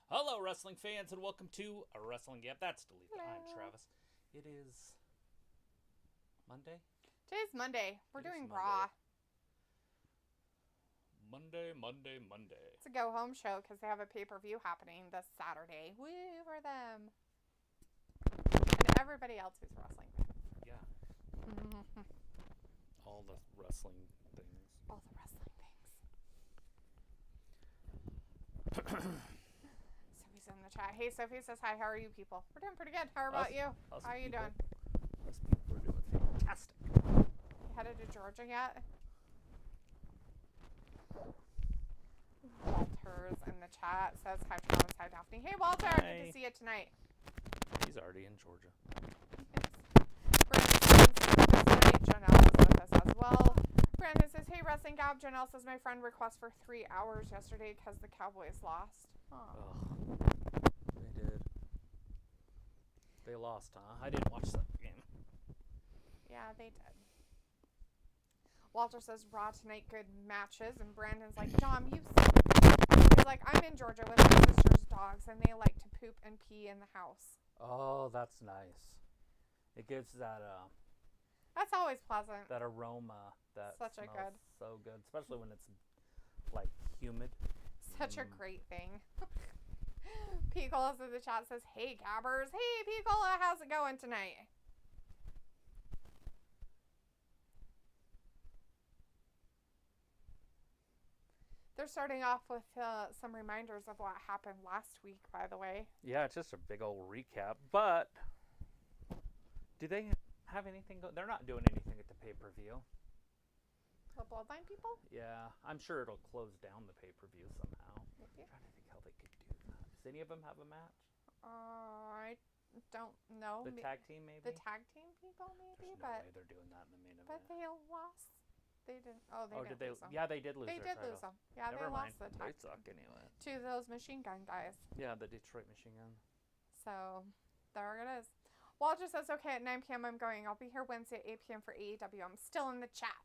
Hello, wrestling fans, and welcome to a Wrestling Gap. That's deleted. Hello. I'm Travis. It is Monday? Today's Monday. We're It is doing Monday. Raw. Monday. It's a go-home show because they have a pay-per-view happening this Saturday. Woo for them. And everybody else who's wrestling. Yeah. All the wrestling things. All the wrestling things. Sophie's in the chat. Hey, Sophie says hi. How are you people? We're doing pretty good. How about you? How are you doing? Us people are doing fantastic. You headed to Georgia yet? Walter's in the chat. Says hi, Thomas. Hi, Daphne. Hey, Walter. Hi. Good to see you tonight. He's already in Georgia. Brandon says tonight. Janelle is with us as well. Brandon says, hey, Wrestling Gab. Janelle says, my friend requests for 3 hours yesterday because the Cowboys lost. Oh. Ugh. They did. They lost, huh? I didn't watch that game. Yeah, they did. Walter says, Raw tonight, good matches. And Brandon's like, Dom, you suck. He's like, I'm in Georgia with my sister's dogs, and they like to poop and pee in the house. Oh, that's nice. It gives that That's always pleasant. that aroma that Such a smells good. so good, especially when it's like humid. Such a great thing. Picola in the chat says, hey, Gabbers. Hey, Picola, how's it going tonight? They're starting off with some reminders of what happened last week, by the way. Yeah, it's just a big old recap. But do they have anything? They're not doing anything at the pay-per-view. The Bloodline people? Yeah, I'm sure it'll close down the pay-per-view somehow. Maybe. I'm trying to think how they could do that. Does any of them have a match? I don't know. The tag team, maybe? The tag team people, maybe, There's no but way they're doing that in the main event. but they lost. They didn't. Oh, they did didn't they? lose them. Yeah, they did lose They their did lose title. them. Yeah, Never they mind. lost the They tag suck team anyway. to those machine gun guys. Yeah, the Detroit Machine Gun. So there it is. Walter says, okay, at 9 p.m. I'm going. I'll be here Wednesday at 8 p.m. for AEW. I'm still in the chat.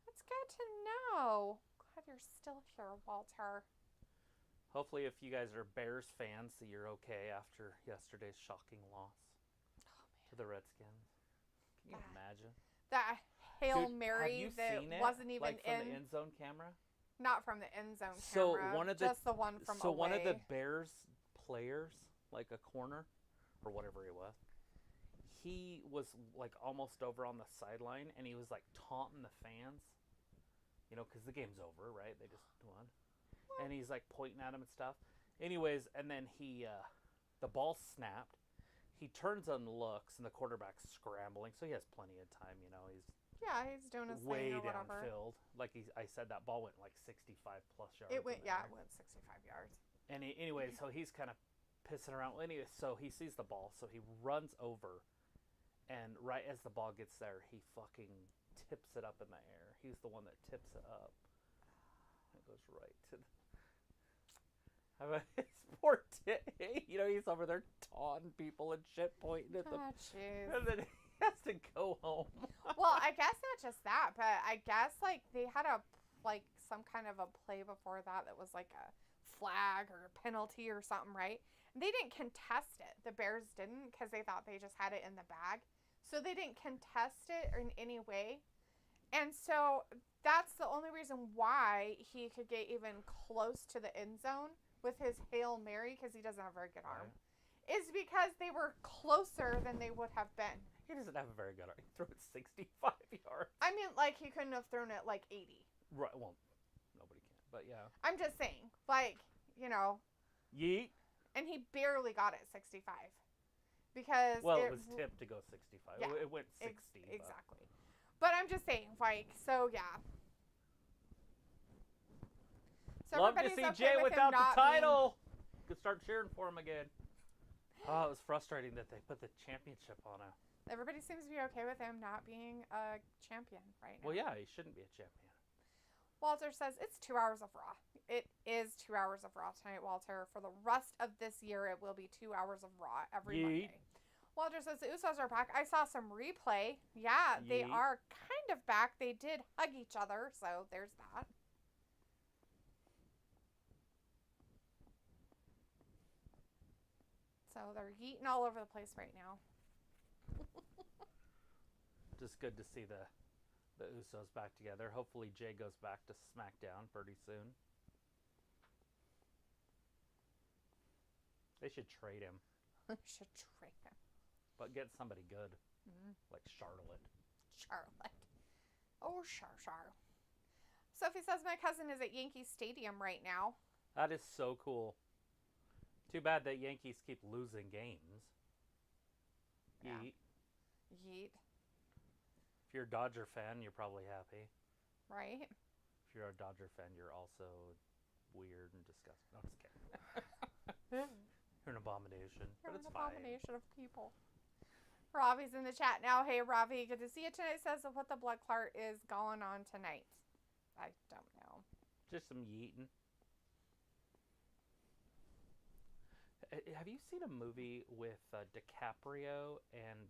That's good to know. Glad you're still here, Walter. Hopefully, if you guys are Bears fans, that you're okay after yesterday's shocking loss to the Redskins. Can you imagine? That Hail Dude, Mary have you that seen it? wasn't even like from in. the end zone camera. Not from the end zone So camera. one of the just the one from so away. one of the Bears players, like a corner or whatever he was like almost over on the sideline, and he was like taunting the fans. You know, because the game's over, right? They just won. And he's like pointing at him and stuff. Anyways, and then the ball snapped. He turns and looks, and the quarterback's scrambling, so he has plenty of time. You know, he's doing his way thing or whatever. downfield. Like I said, that ball went like 65 plus yards. It went, in the air. it went 65 yards. And anyway, so he's kind of pissing around. Well, anyway, so he sees the ball, so he runs over, and right as the ball gets there, he fucking tips it up in the air. He's the one that tips it up. It goes right to the... His poor you know, he's over there taunting people and shit, pointing at them. Oh, jeez. And then he has to go home. Well, I guess not just that, but I guess, like, they had some kind of a play before that was, like, a flag or a penalty or something, right? And they didn't contest it. The Bears didn't because they thought they just had it in the bag. So they didn't contest it in any way. And so that's the only reason why he could get even close to the end zone with his Hail Mary, because he doesn't have a very good arm, is because they were closer than they would have been. He doesn't have a very good arm. He threw it 65 yards. I mean, like, he couldn't have thrown it like 80. Right, well, nobody can, but yeah. I'm just saying, like, you know. Yeet. And he barely got it 65. Because it was tipped to go 65. Yeah, it went 60. Exactly. But I'm just saying, like, so yeah. So love to see Jay without the title. Could start cheering for him again. Oh, it was frustrating that they put the championship on him. Everybody seems to be okay with him not being a champion right now. Well, yeah, he shouldn't be a champion. Walter says, it's 2 hours of Raw. It is 2 hours of Raw tonight, Walter. For the rest of this year, it will be 2 hours of Raw every Monday. Walter says, the Usos are back. I saw some replay. Yeah, they are kind of back. They did hug each other, so there's that. So they're yeeting all over the place right now. Just good to see the Usos back together. Hopefully Jay goes back to SmackDown pretty soon. They should trade him. But get somebody good. Like Charlotte. Oh, Char. Sophie says my cousin is at Yankee Stadium right now. That is so cool. Too bad that Yankees keep losing games. Yeah. Yeet. If you're a Dodger fan, you're probably happy. Right? If you're a Dodger fan, you're also weird and disgusting. No, I'm just kidding. You're an abomination. You're but it's an fine. abomination of people. Ravi's in the chat now. Hey, Ravi, good to see you tonight. Says what the blood clot is going on tonight. I don't know. Just some yeeting. Have you seen a movie with DiCaprio and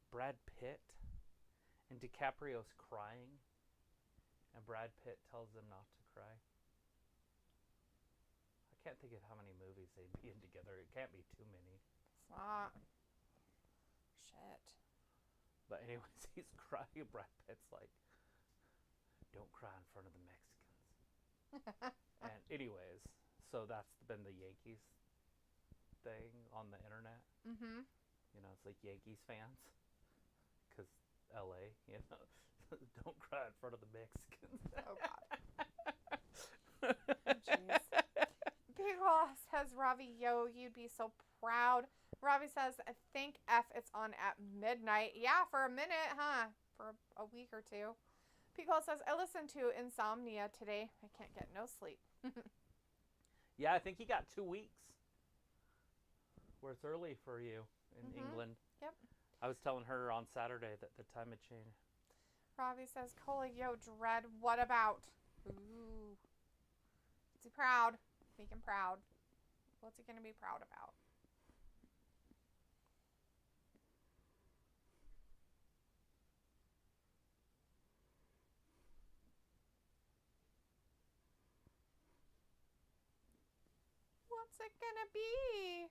Brad Pitt? And DiCaprio's crying, and Brad Pitt tells him not to cry. I can't think of how many movies they'd be in together. It can't be too many. It's not. Shit. But anyways, he's crying. Brad Pitt's like, don't cry in front of the Mexicans. And anyways, so that's been the Yankees thing on the internet. Mm-hmm. You know, it's like Yankees fans. Because LA, you know, don't cry in front of the Mexicans. Oh, God. Jeez. People says, Ravi, yo, you'd be so proud. Ravi says, I think it's on at midnight. Yeah, for a minute, huh? For a week or two. Pico says, I listened to Insomnia today. I can't get no sleep. Yeah, I think he got 2 weeks. Where it's early for you in England. Yep. I was telling her on Saturday that the time had changed. Ravi says, Cola, yo, Dread, what about? Ooh. Is he proud? Make him proud. What's he going to be proud about? What's it going to be?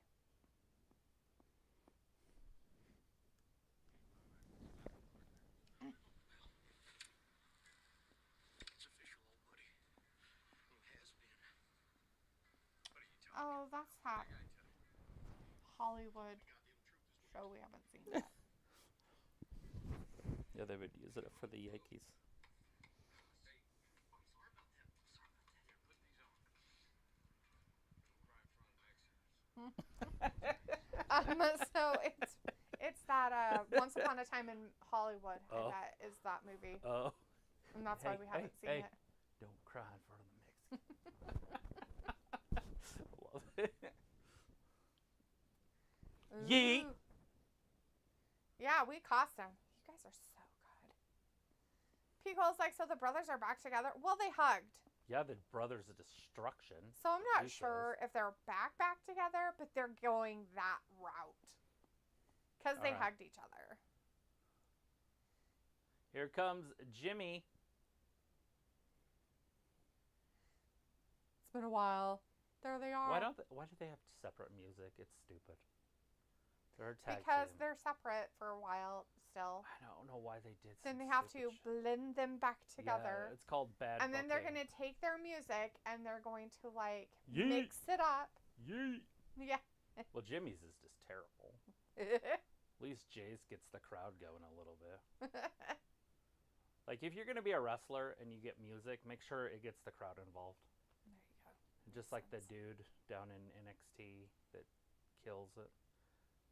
Oh, that's that Hollywood show we haven't seen yet. Yeah, they would use it for the Yankees. So it's that Once Upon a Time in Hollywood. Oh. That is that movie. Oh. And that's why we haven't seen it. Don't cry in front of the Mexicans. Love it. Yeet. Yeah, we cost them. You guys are so good. Pico's like, so the brothers are back together? Well, they hugged. Yeah, the Brothers of Destruction. So I'm not Usos. sure if they're back together, but they're going that route. Because they hugged each other. Here comes Jimmy. It's been a while. There they are. Why do they have separate music? It's stupid. They're a tag Because team. they're separate for a while still. I don't know why they did. Then they have to blend them back together. Yeah, it's called bad. And then they're booking. going to take their music and they're going to like Yeet. mix it up. Yeet. Yeah. Well, Jimmy's is just terrible. At least Jay's gets the crowd going a little bit. Like if you're going to be a wrestler and you get music, make sure it gets the crowd involved. There you go. Just like the dude down in NXT that kills it.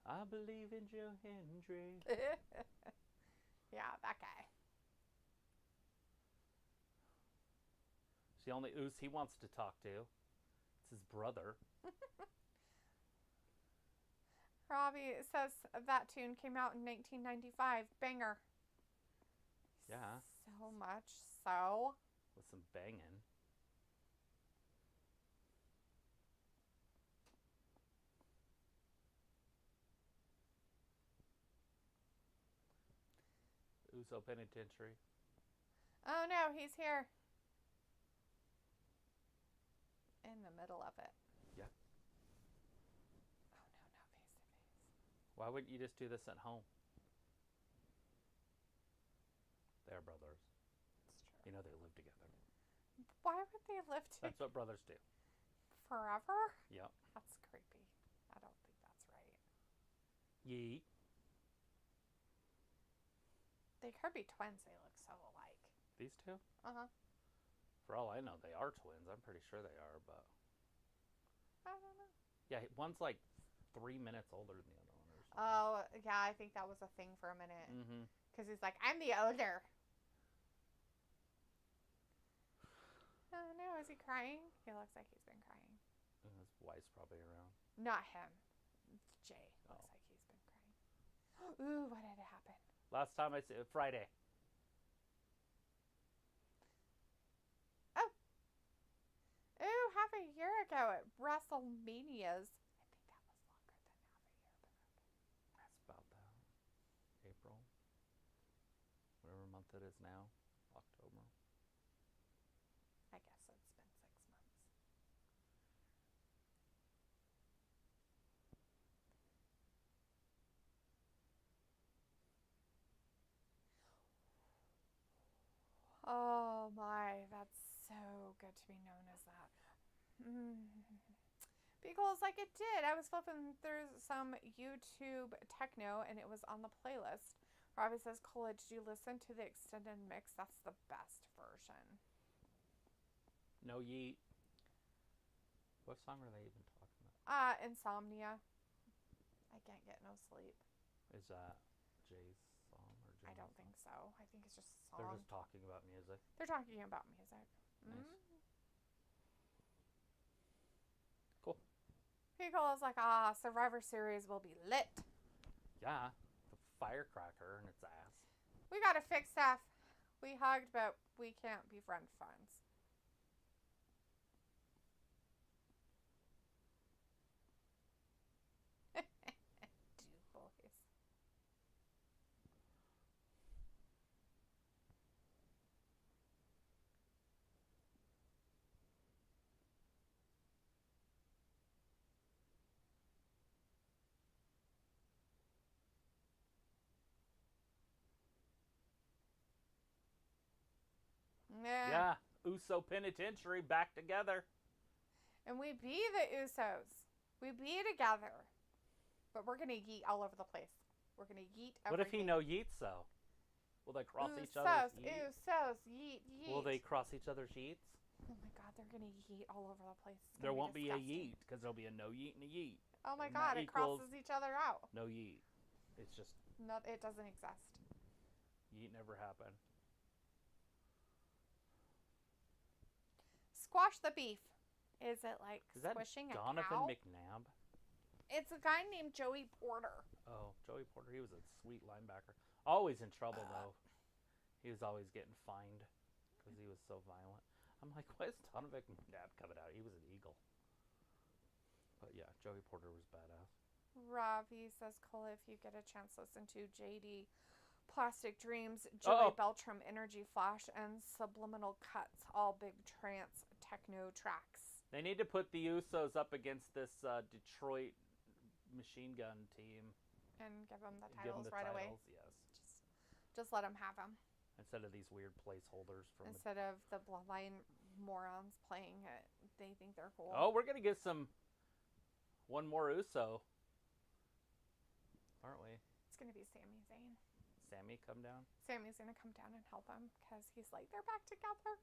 I believe in Joe Hendry. Yeah, that guy. It's the only Oos he wants to talk to. It's his brother. Robbie says that tune came out in 1995. Banger. Yeah. So much so. With some banging. Uso Penitentiary. Oh no, he's here. In the middle of it. Yeah. Why wouldn't you just do this at home? They're brothers. It's true. You know they live together. Why would they live together? That's what brothers do. Forever? Yep. That's creepy. I don't think that's right. Yeet. They could be twins. They look so alike. These two? Uh-huh. For all I know, they are twins. I'm pretty sure they are, but... I don't know. Yeah, one's like 3 minutes older than the other one or something. Oh, yeah, I think that was a thing for a minute. Mm-hmm. Because he's like, I'm the older. Oh, no. Is he crying? He looks like he's been crying. His wife's probably around. Not him. Jay looks like he's been crying. Ooh, what had happened? Last time I said Friday. Oh. Ooh, half a year ago at WrestleManias. I think that was longer than half a year, but okay. That's about that. April. Whatever month it is now. October. I guess it's been 6 months. Oh my, that's so good to be known as that. Because like it did. I was flipping through some YouTube techno and it was on the playlist. Robbie says, Cola, did you listen to the extended mix? That's the best version. No yeet. What song are they even talking about? Insomnia. I can't get no sleep. Is that Jay's song or Jay's? I don't think so. I think it's just a song. They're just talking about music. They're talking about music. Nice. Cool. People is like, Survivor Series will be lit. Yeah. The firecracker in its ass. We gotta fix stuff. We hugged, but we can't befriend friends. Boys. Yeah. Uso Penitentiary back together. And we be the Usos. We be together. But we're gonna yeet all over the place. We're gonna yeet everything. What if he no yeets though? Will they cross Usos, each other's yeet? Usos, yeet, yeet. Will they cross each other's yeets? Oh my god, they're gonna yeet all over the place. There won't be a disgusting. yeet because there'll be a no yeet and a yeet. Oh my And god, that it equals crosses each other out. no yeet. It's just No, it doesn't exist. yeet never happened. Squash the beef. Is it like Is that squishing a Donovan cow? McNabb? It's a guy named Joey Porter. Oh, Joey Porter. He was a sweet linebacker. Always in trouble though. He was always getting fined because he was so violent. I'm like, why is Donovan McNabb coming out? He was an Eagle. But yeah, Joey Porter was badass. Ravi says, Cole, if you get a chance, listen to JD Plastic Dreams, Joey Beltram, Energy Flash, and Subliminal Cuts. All big trance techno tracks. They need to put the Usos up against this Detroit machine gun team. And give them the Give titles them the right away. titles, yes. Just let them have them. Instead of these weird placeholders from. Instead of the Bloodline morons playing it, they think they're cool. Oh, we're gonna get one more Uso, aren't we? It's gonna be Sami Zayn. Sammy come down. Sammy's gonna come down and help him because he's like, they're back together,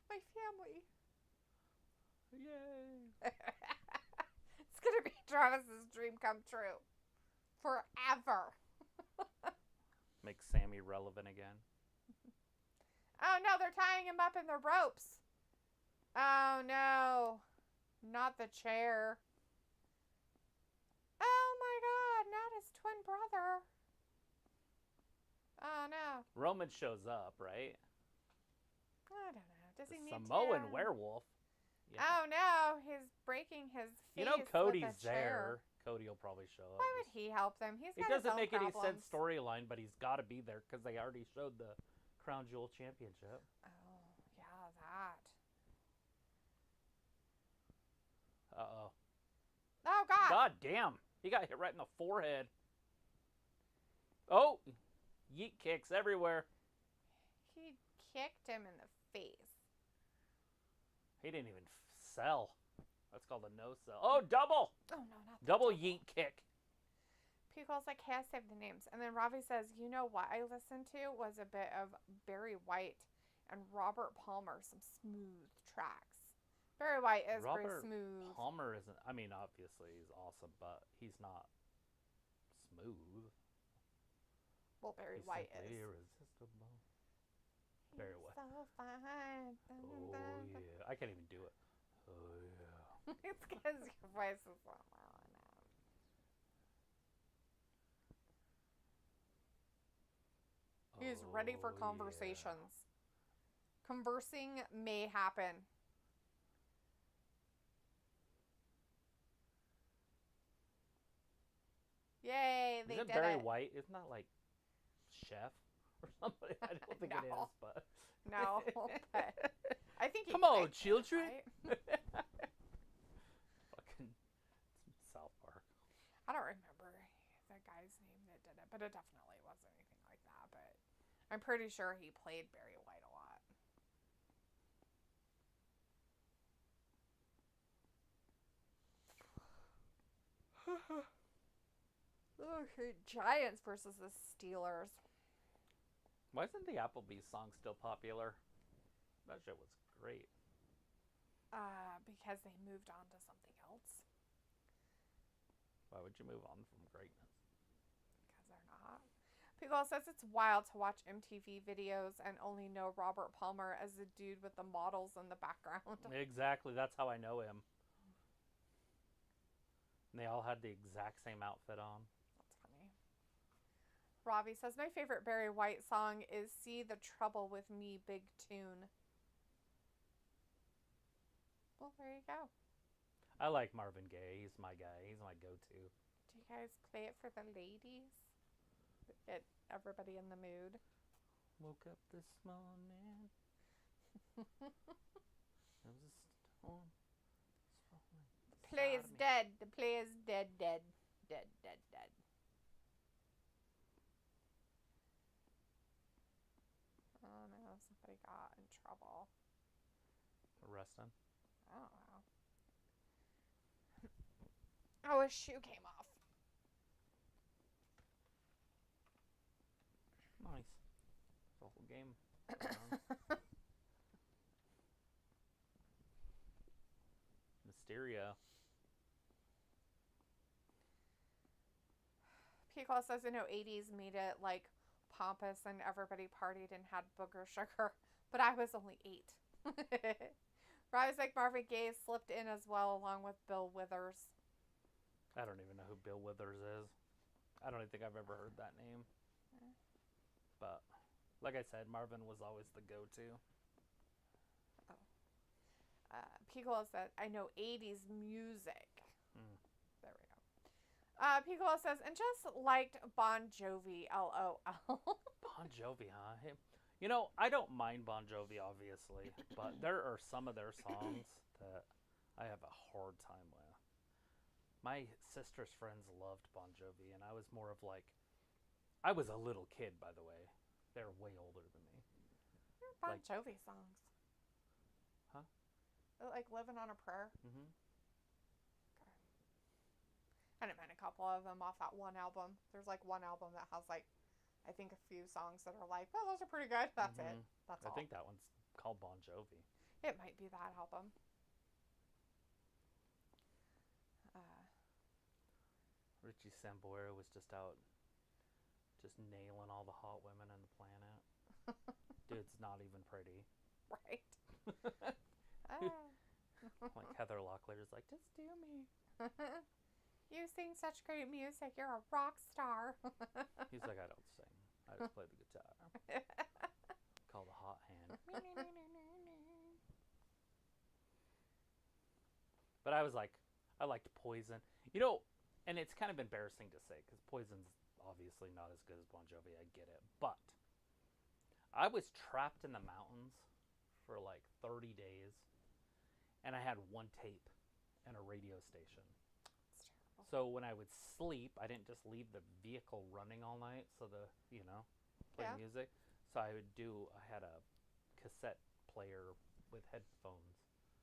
my family. Yay! It's gonna be Travis's dream come true, forever. Make Sammy relevant again. Oh no, they're tying him up in the ropes. Oh no, not the chair. Oh my god, not his twin brother. Oh no. Roman shows up, right? I don't know. Does he need Samoan to? werewolf. Yeah. Oh no, he's breaking his face. You know Cody's with a chair. there. Cody will probably show up. Why would he help them? He's It got his doesn't own make any problems. sense storyline, but he's got to be there because they already showed the Crown Jewel Championship. Oh, yeah, that. Uh-oh. Oh, God. God damn. He got hit right in the forehead. Oh, yeet kicks everywhere. He kicked him in the face. He didn't even sell. That's called a no sell. Oh, double! Oh, no, not the Double yeet kick. Pico's like, hey, I saved the names. And then Ravi says, you know what I listened to was a bit of Barry White and Robert Palmer, some smooth tracks. Barry White is Robert pretty smooth. Palmer isn't, I mean, obviously he's awesome, but he's not smooth. Well, Barry He's White simply is. irresistible. He's Barry White. so fine. Dun, Oh, dun, dun. yeah. I can't even do it. Oh, yeah. It's because your voice is so low now. He's ready for conversations. Conversing may happen. Yay, they Isn't did Barry it. White? Isn't that like Chef or somebody? I don't think it No. is, but. No, but I think he Come on, might be, children. right? Fucking South Park. I don't remember the guy's name that did it, but it definitely wasn't anything like that. But I'm pretty sure he played Barry White a lot. Okay, Giants versus the Steelers. Why isn't the Applebee's song still popular? That shit was great. Because they moved on to something else. Why would you move on from greatness? Because they're not. People says it's wild to watch MTV videos and only know Robert Palmer as the dude with the models in the background. Exactly, that's how I know him. And they all had the exact same outfit on. That's funny. Robbie says, my favorite Barry White song is See the Trouble with Me, Big Tune. Well, there you go. I like Marvin Gaye. He's my guy. He's my go-to. Do you guys play it for the ladies? Get everybody in the mood. Woke up this morning. There was a storm. The play is dead. The play is dead, dead. Dead, dead, dead. Oh no, somebody got in trouble. Arresting. I don't know. Oh, his shoe came off. Nice. The whole game. Mysterio. Pico says, I know 80s made it like pompous and everybody partied and had booger sugar, but I was only 8. Rise like Marvin Gaye slipped in as well, along with Bill Withers. I don't even know who Bill Withers is. I don't even think I've ever heard that name. But, like I said, Marvin was always the go-to. Pico said, I know 80s music. Hmm. There we go. Pico says, and just liked Bon Jovi, LOL. Bon Jovi, huh? Hey, you know, I don't mind Bon Jovi, obviously, but there are some of their songs that I have a hard time with. My sister's friends loved Bon Jovi, and I was more of like, I was a little kid, by the way. They're way older than me. Bon Like- Jovi songs. Huh? Like Living on a Prayer. Mm-hmm. I didn't mind a couple of them off that one album. There's like one album that has like, I think a few songs that are like, oh, those are pretty good. That's it. That's I all. think that one's called Bon Jovi. It might be that album. Richie Sambora was just out, just nailing all the hot women on the planet. Dude's not even pretty. Right. Like Heather Locklear's like, just do me. You sing such great music. You're a rock star. He's like, I don't sing. I just play the guitar. Called a hot hand. But I was like, I liked Poison. You know, and it's kind of embarrassing to say because Poison's obviously not as good as Bon Jovi. I get it. But I was trapped in the mountains for like 30 days. And I had one tape and a radio station. It's So when I would sleep, I didn't just leave the vehicle running all night. So play music. So I had a cassette player with headphones.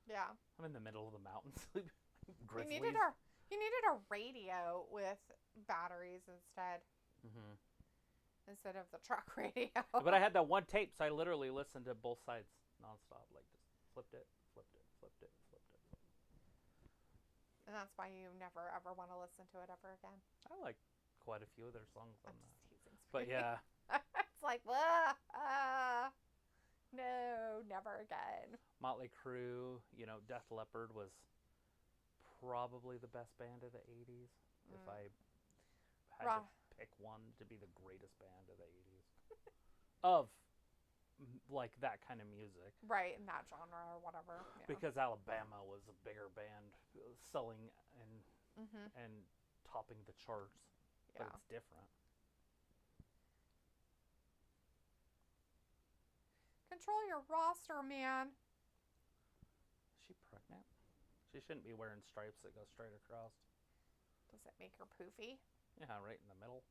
Yeah. I'm in the middle of the mountains sleeping. You needed a radio with batteries instead. Mm-hmm. Instead of the truck radio. But I had that one tape, so I literally listened to both sides nonstop. Like, just flipped it. And that's why you never ever want to listen to it ever again. I like quite a few of their songs on that. Teasing, but yeah. It's like, no, never again. Motley Crue, Def Leppard was probably the best band of the 80s. If I had to pick one to be the greatest band of the 80s. Of, like, that kind of music. Right, in that genre or whatever. Yeah. Because Alabama was a bigger band, selling and topping the charts. Yeah. But it's different. Control your roster, man. Is she pregnant? She shouldn't be wearing stripes that go straight across. Does it make her poofy? Yeah, right in the middle.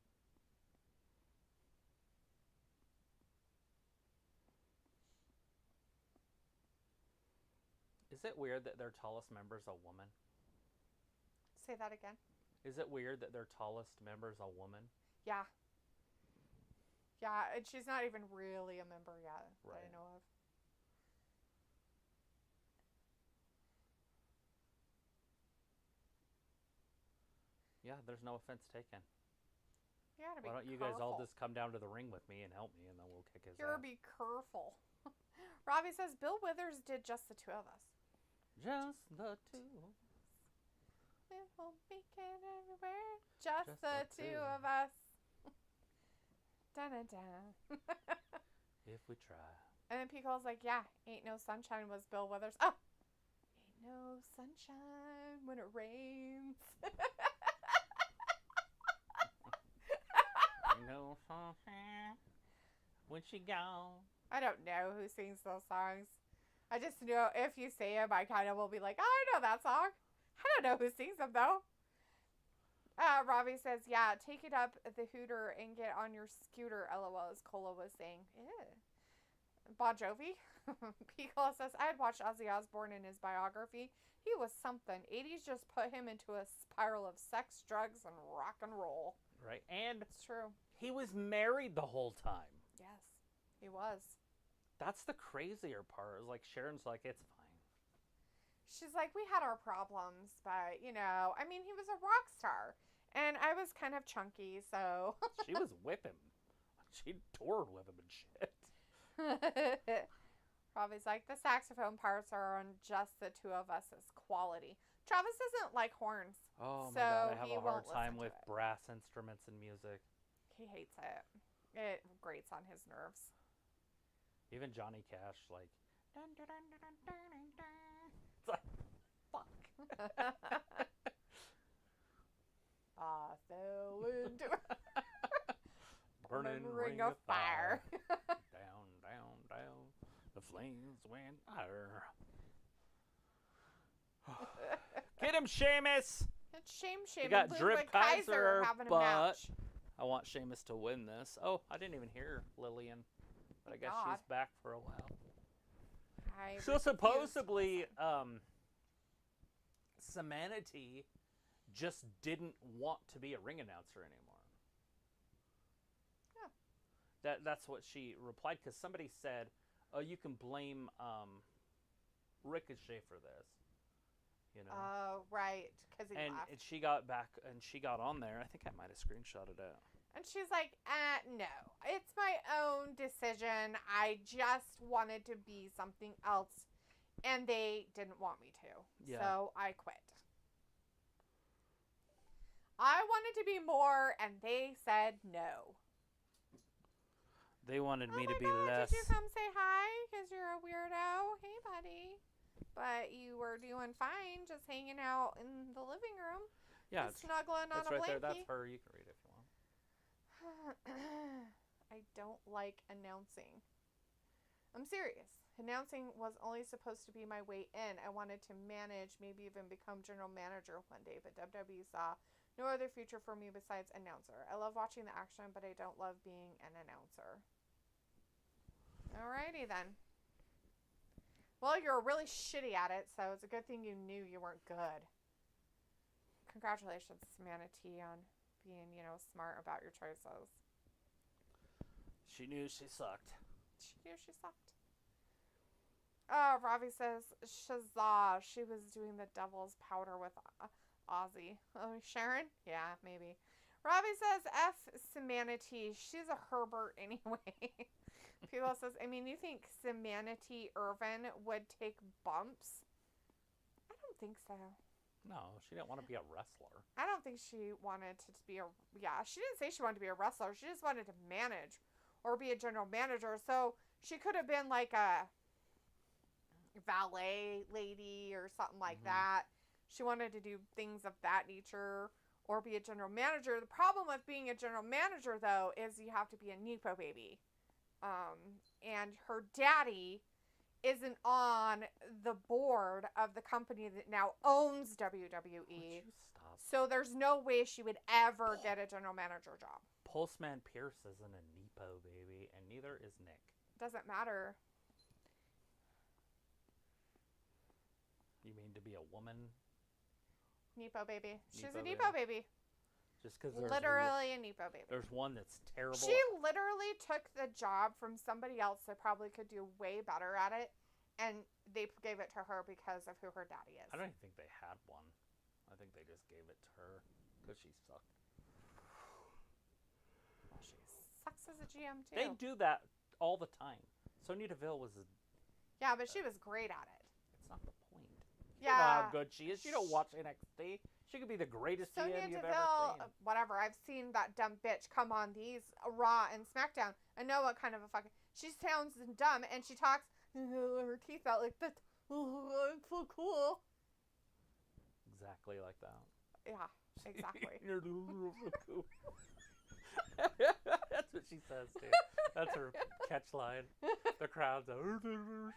Is it weird that their tallest member is a woman? Say that again. Is it weird that their tallest member is a woman? Yeah. Yeah, and she's not even really a member yet that I know of. Yeah, there's no offense taken. You gotta be Why don't you guys all just come down to the ring with me and help me, and then we'll kick his ass. Be careful. Robbie says Bill Withers did just the two of us. Just the two. We will make it everywhere. Just the two of us. Dun-dun-dun. If we try. And then Picole's like, yeah, Ain't No Sunshine was Bill Withers. Oh! Ain't no sunshine when it rains. Ain't no sunshine when she gone. I don't know who sings those songs. I just know if you say them, I kind of will be like, oh, I know that song. I don't know who sings them, though. Robbie says, yeah, take it up at the Hooter and get on your scooter, LOL, as Cola was saying. Ew. Bon Jovi. Picola says, I had watched Ozzy Osbourne in his biography. He was something. 80s just put him into a spiral of sex, drugs, and rock and roll. Right. And it's true. He was married the whole time. Yes, he was. That's the crazier part. It was like Sharon's like, it's fine. She's like, we had our problems, but, he was a rock star. And I was kind of chunky, so. She was with him. She toured with him and shit. Robbie's like, the saxophone parts are on just the two of us as quality. Travis doesn't like horns. Oh, so my God. I have a hard won't time with brass instruments and music. He hates it. It grates on his nerves. Even Johnny Cash, like, dun, dun, dun, dun, dun, dun, dun. It's like, fuck. I fell into burning ring of fire. Down, down, down. The flames went higher. Get him, Sheamus! It's shame. You got Drip Kaiser, having a but match. I want Sheamus to win this. Oh, I didn't even hear Lillian. But I guess she's back for a while. So supposedly, Semanity just didn't want to be a ring announcer anymore. Yeah. That's what she replied, because somebody said, oh, you can blame Ricochet for this. Oh, right, because he left. And she got back, and she got on there. I think I might have screenshotted it. And she's like, no, it's my own decision. I just wanted to be something else, and they didn't want me to. Yeah. So I quit. I wanted to be more, and they said no. They wanted me to be God, less. Did you come say hi? Because you're a weirdo. Hey, buddy. But you were doing fine, just hanging out in the living room. Yeah. Snuggling on a right blankie. There. That's her. You can read it if you want. I don't like announcing. I'm serious. Announcing was only supposed to be my way in. I wanted to manage, maybe even become general manager one day, but WWE saw No other future for me besides announcer. I love watching the action, but I don't love being an announcer. Alrighty then. Well, you're really shitty at it, so it's a good thing you knew you weren't good. Congratulations, Manatee, on being, smart about your choices. She knew she sucked. She knew she sucked. Ravi says, Shazah, she was doing the devil's powder with Ozzy. Oh, Sharon? Yeah, maybe. Ravi says, F Semanity, she's a Herbert anyway. People says, you think Semanity Irvin would take bumps? I don't think so. No, she didn't want to be a wrestler. I don't think she wanted to be she didn't say she wanted to be a wrestler. She just wanted to manage or be a general manager. So she could have been like a valet lady or something like that. She wanted to do things of that nature or be a general manager. The problem with being a general manager, though, is you have to be a Nepo baby. And her daddy isn't on the board of the company that now owns WWE. Would you stop? So there's no way she would ever get a general manager job. Pulseman Pierce isn't a Nepo baby, and neither is Nick. Doesn't matter. You mean to be a woman? Nepo baby. She's Nepo a Nepo baby. Just because Literally a Nepo baby. there's one that's terrible. She literally took the job from somebody else that probably could do way better at it, and they gave it to her because of who her daddy is. I don't even think they had one. I think they just gave it to her because she sucked. Well, she sucks as a GM too. They do that all the time. Sonya Deville was Yeah, but she was great at it. It's not the point. Yeah. You know how good she is. You don't watch NXT. She could be the greatest Sonya GM you've Deville, ever seen. whatever. I've seen that dumb bitch come on these Raw and SmackDown. I know what kind of a fucking... She sounds dumb, and she talks her teeth out like that. Oh, I'm so cool. Exactly like that. Yeah, exactly. You're cool. That's what she says, too. That's her catch line. The crowd's like,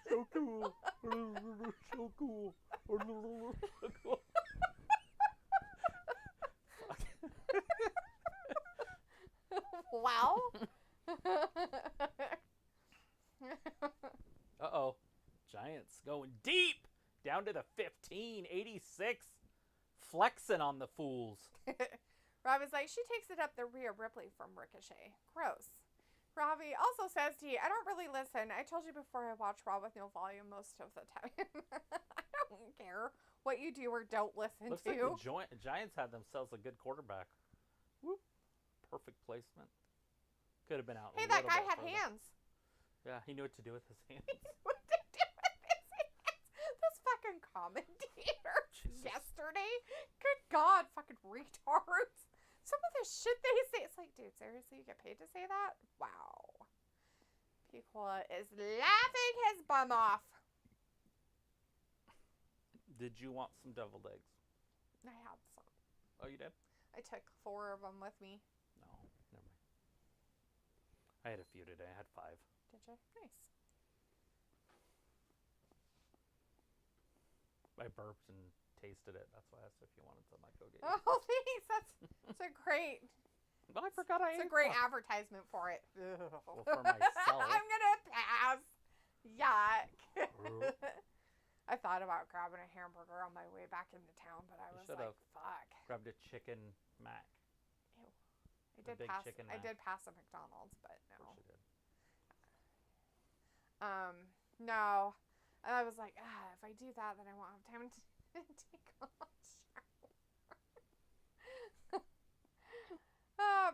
so cool. So cool. So cool. Wow. Uh-oh. Giants going deep. Down to the 1586. Flexing on the fools. Robbie's like, she takes it up the Rhea Ripley from Ricochet. Gross. Robbie also says to you, I don't really listen. I told you before I watch Raw with no volume most of the time. I don't care what you do or don't listen Looks to. like the Giants had themselves a good quarterback. Whoop. Perfect placement. Could have been out. Hey, a that little guy bit had further. hands. Yeah, he knew what to do with his hands. What to do with his hands? This fucking commentator Jesus. yesterday. Good God, fucking retards. Some of the shit they say, it's like, dude, seriously, you get paid to say that? Wow. Picola is laughing his bum off. Did you want some deviled eggs? I had some. Oh, you did? I took 4 of them with me. No, never mind. I had a few today. I had 5. Did you? Nice. I burped and tasted it. That's why I asked if you wanted some. I go get you. Oh, thanks. That's a great. Well, I forgot I It's ate a great one. advertisement for it. Well, for myself. I'm gonna pass. Yuck. Ooh. I thought about grabbing a hamburger on my way back into town, but I You was should've. like, "Fuck." Grabbed a chicken mac. Ew. A big chicken I mac. did pass a McDonald's, but Of no. course you did. No. And I was like, if I do that, then I won't have time to take a shower.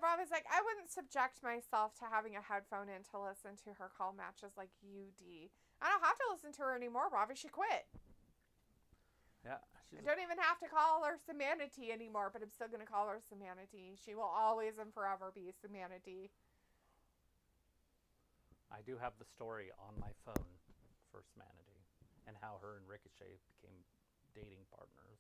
Rob is like, I wouldn't subject myself to having a headphone in to listen to her call matches like you, D. I don't have to listen to her anymore, Robbie. She quit. Yeah. I don't even have to call her Semanity anymore, but I'm still going to call her Semanity. She will always and forever be Semanity. I do have the story on my phone for Smanity and how her and Ricochet became dating partners.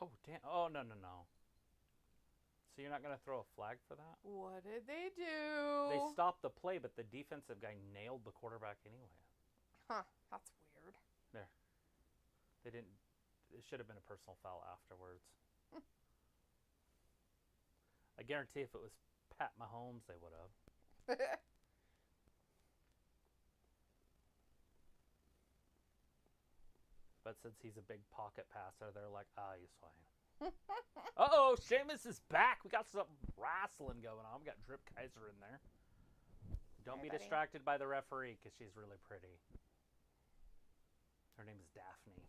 Oh, damn. Oh, no. So you're not going to throw a flag for that? What did they do? They stopped the play, but the defensive guy nailed the quarterback anyway. Huh, that's weird. There. They didn't. It should have been a personal foul afterwards. I guarantee if it was Pat Mahomes, they would have. But since he's a big pocket passer, they're like, he's fine. Uh-oh, Sheamus is back. We got some wrestling going on. We got Drip Kaiser in there. Don't be distracted by the referee because she's really pretty. Her name is Daphne.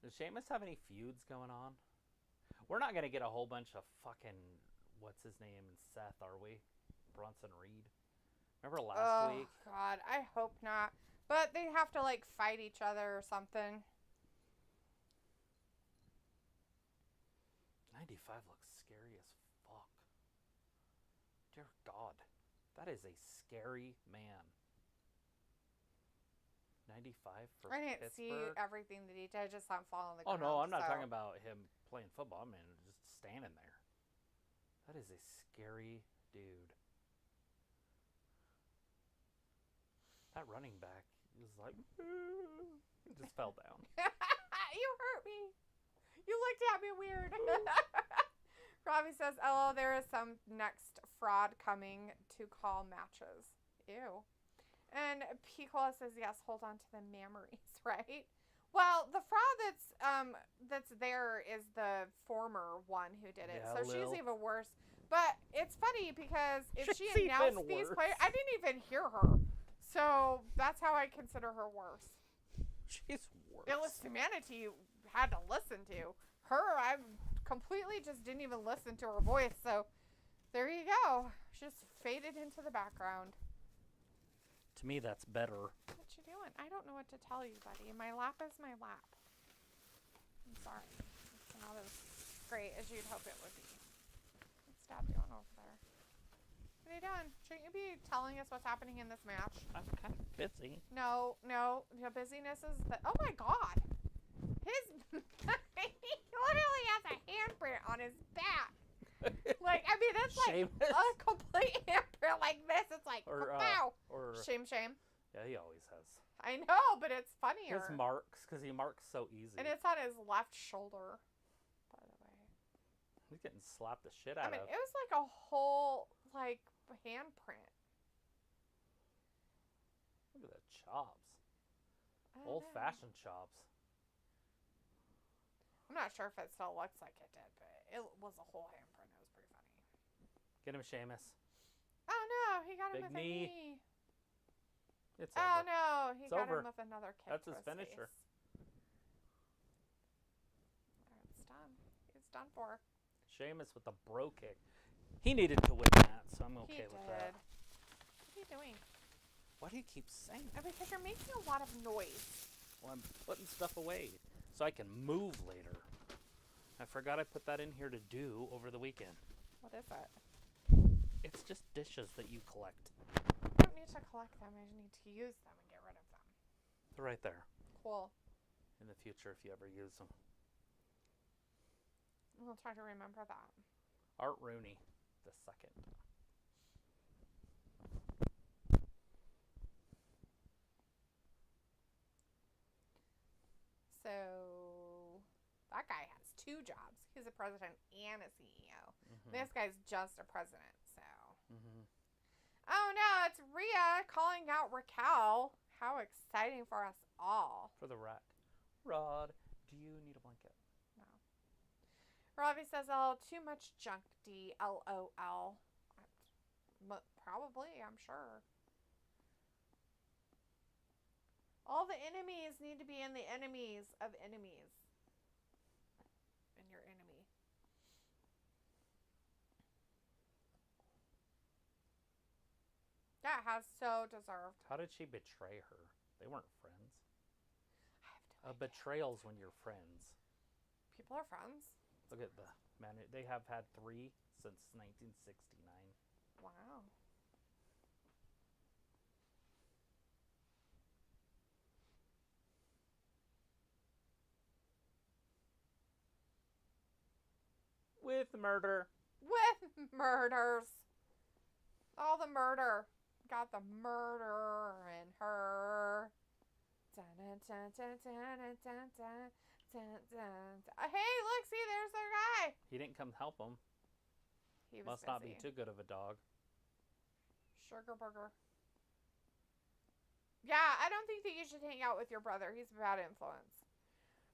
Does Sheamus have any feuds going on? We're not going to get a whole bunch of fucking, what's his name, Seth, are we? Bronson Reed. Remember last week? Oh, God, I hope not. But they have to, like, fight each other or something. 95 looks scary as fuck. Dear God. That is a scary man. 95 for I didn't Pittsburgh. see everything that he did. I just saw him fall on the Oh, ground. no, I'm not talking about him playing football. I mean, just standing there. That is a scary dude. That running back was like, he just fell down. You hurt me. You looked at me weird. Robbie says, "Oh, there is some next fraud coming to call matches." Ew. And Picola says, "Yes, hold on to the memories," right? Well, the fraud that's there is the former one who did it, so she's even worse. But it's funny because if she announced these players, I didn't even hear her, so that's how I consider her worse. She's worse. It was humanity you had to listen to. Her, I completely just didn't even listen to her voice, so there you go. She just faded into the background. To me, that's better. What you doing? I don't know what to tell you, buddy. My lap is my lap. I'm sorry. It's not as great as you'd hope it would be. What's Dad doing over there? What are you doing? Shouldn't you be telling us what's happening in this match? I'm kind of busy. No. The busyness is the... Oh, my God. He literally has a handprint on his back. Like, I mean, it's like Sheamus? a complete handprint like this. It's like, wow. Shame. Yeah, he always has. I know, but it's funnier. His marks, because he marks so easy. And it's on his left shoulder, by the way. He's getting slapped the shit out of. It was like a whole, like, handprint. Look at the chops. Old-fashioned chops. I'm not sure if it still looks like it did, but it was a whole handprint. It was pretty funny. Get him, Sheamus. Oh, no. He got him Big with a knee. It's Oh, over. no. He It's got over. him with another kick. That's his finisher. It's done. It's done for. Sheamus with the bro kick. He needed to win that, so I'm okay with that. What are you doing? Why do you keep saying that? Because you're making a lot of noise. Well, I'm putting stuff away so I can move later. I forgot I put that in here to do over the weekend. What is it? It's just dishes that you collect. I don't need to collect them. I just need to use them and get rid of them. They're right there. Cool. In the future, if you ever use them. We'll try to remember that. Art Rooney, the second. So, that guy has 2 jobs. He's a president and a CEO. This guy's just a president, so. Oh, no, it's Rhea calling out Raquel. How exciting for us all. For the rack. Rod, do you need a blanket? No. Robbie says, "Oh, too much junk, D. LOL. Probably, I'm sure. All the enemies need to be in the enemies of enemies. And your enemy. That has so deserved. How did she betray her? They weren't friends. I have A betrayal's when you're friends. People are friends. Look at the man. They have had 3 since 1969. Wow. With murder. With murders. All the murder. Got the murder in her. Hey, look, see, there's their guy. He didn't come help him. He was Must busy. not be too good of a dog. Sugar burger. Yeah, I don't think that you should hang out with your brother. He's a bad influence.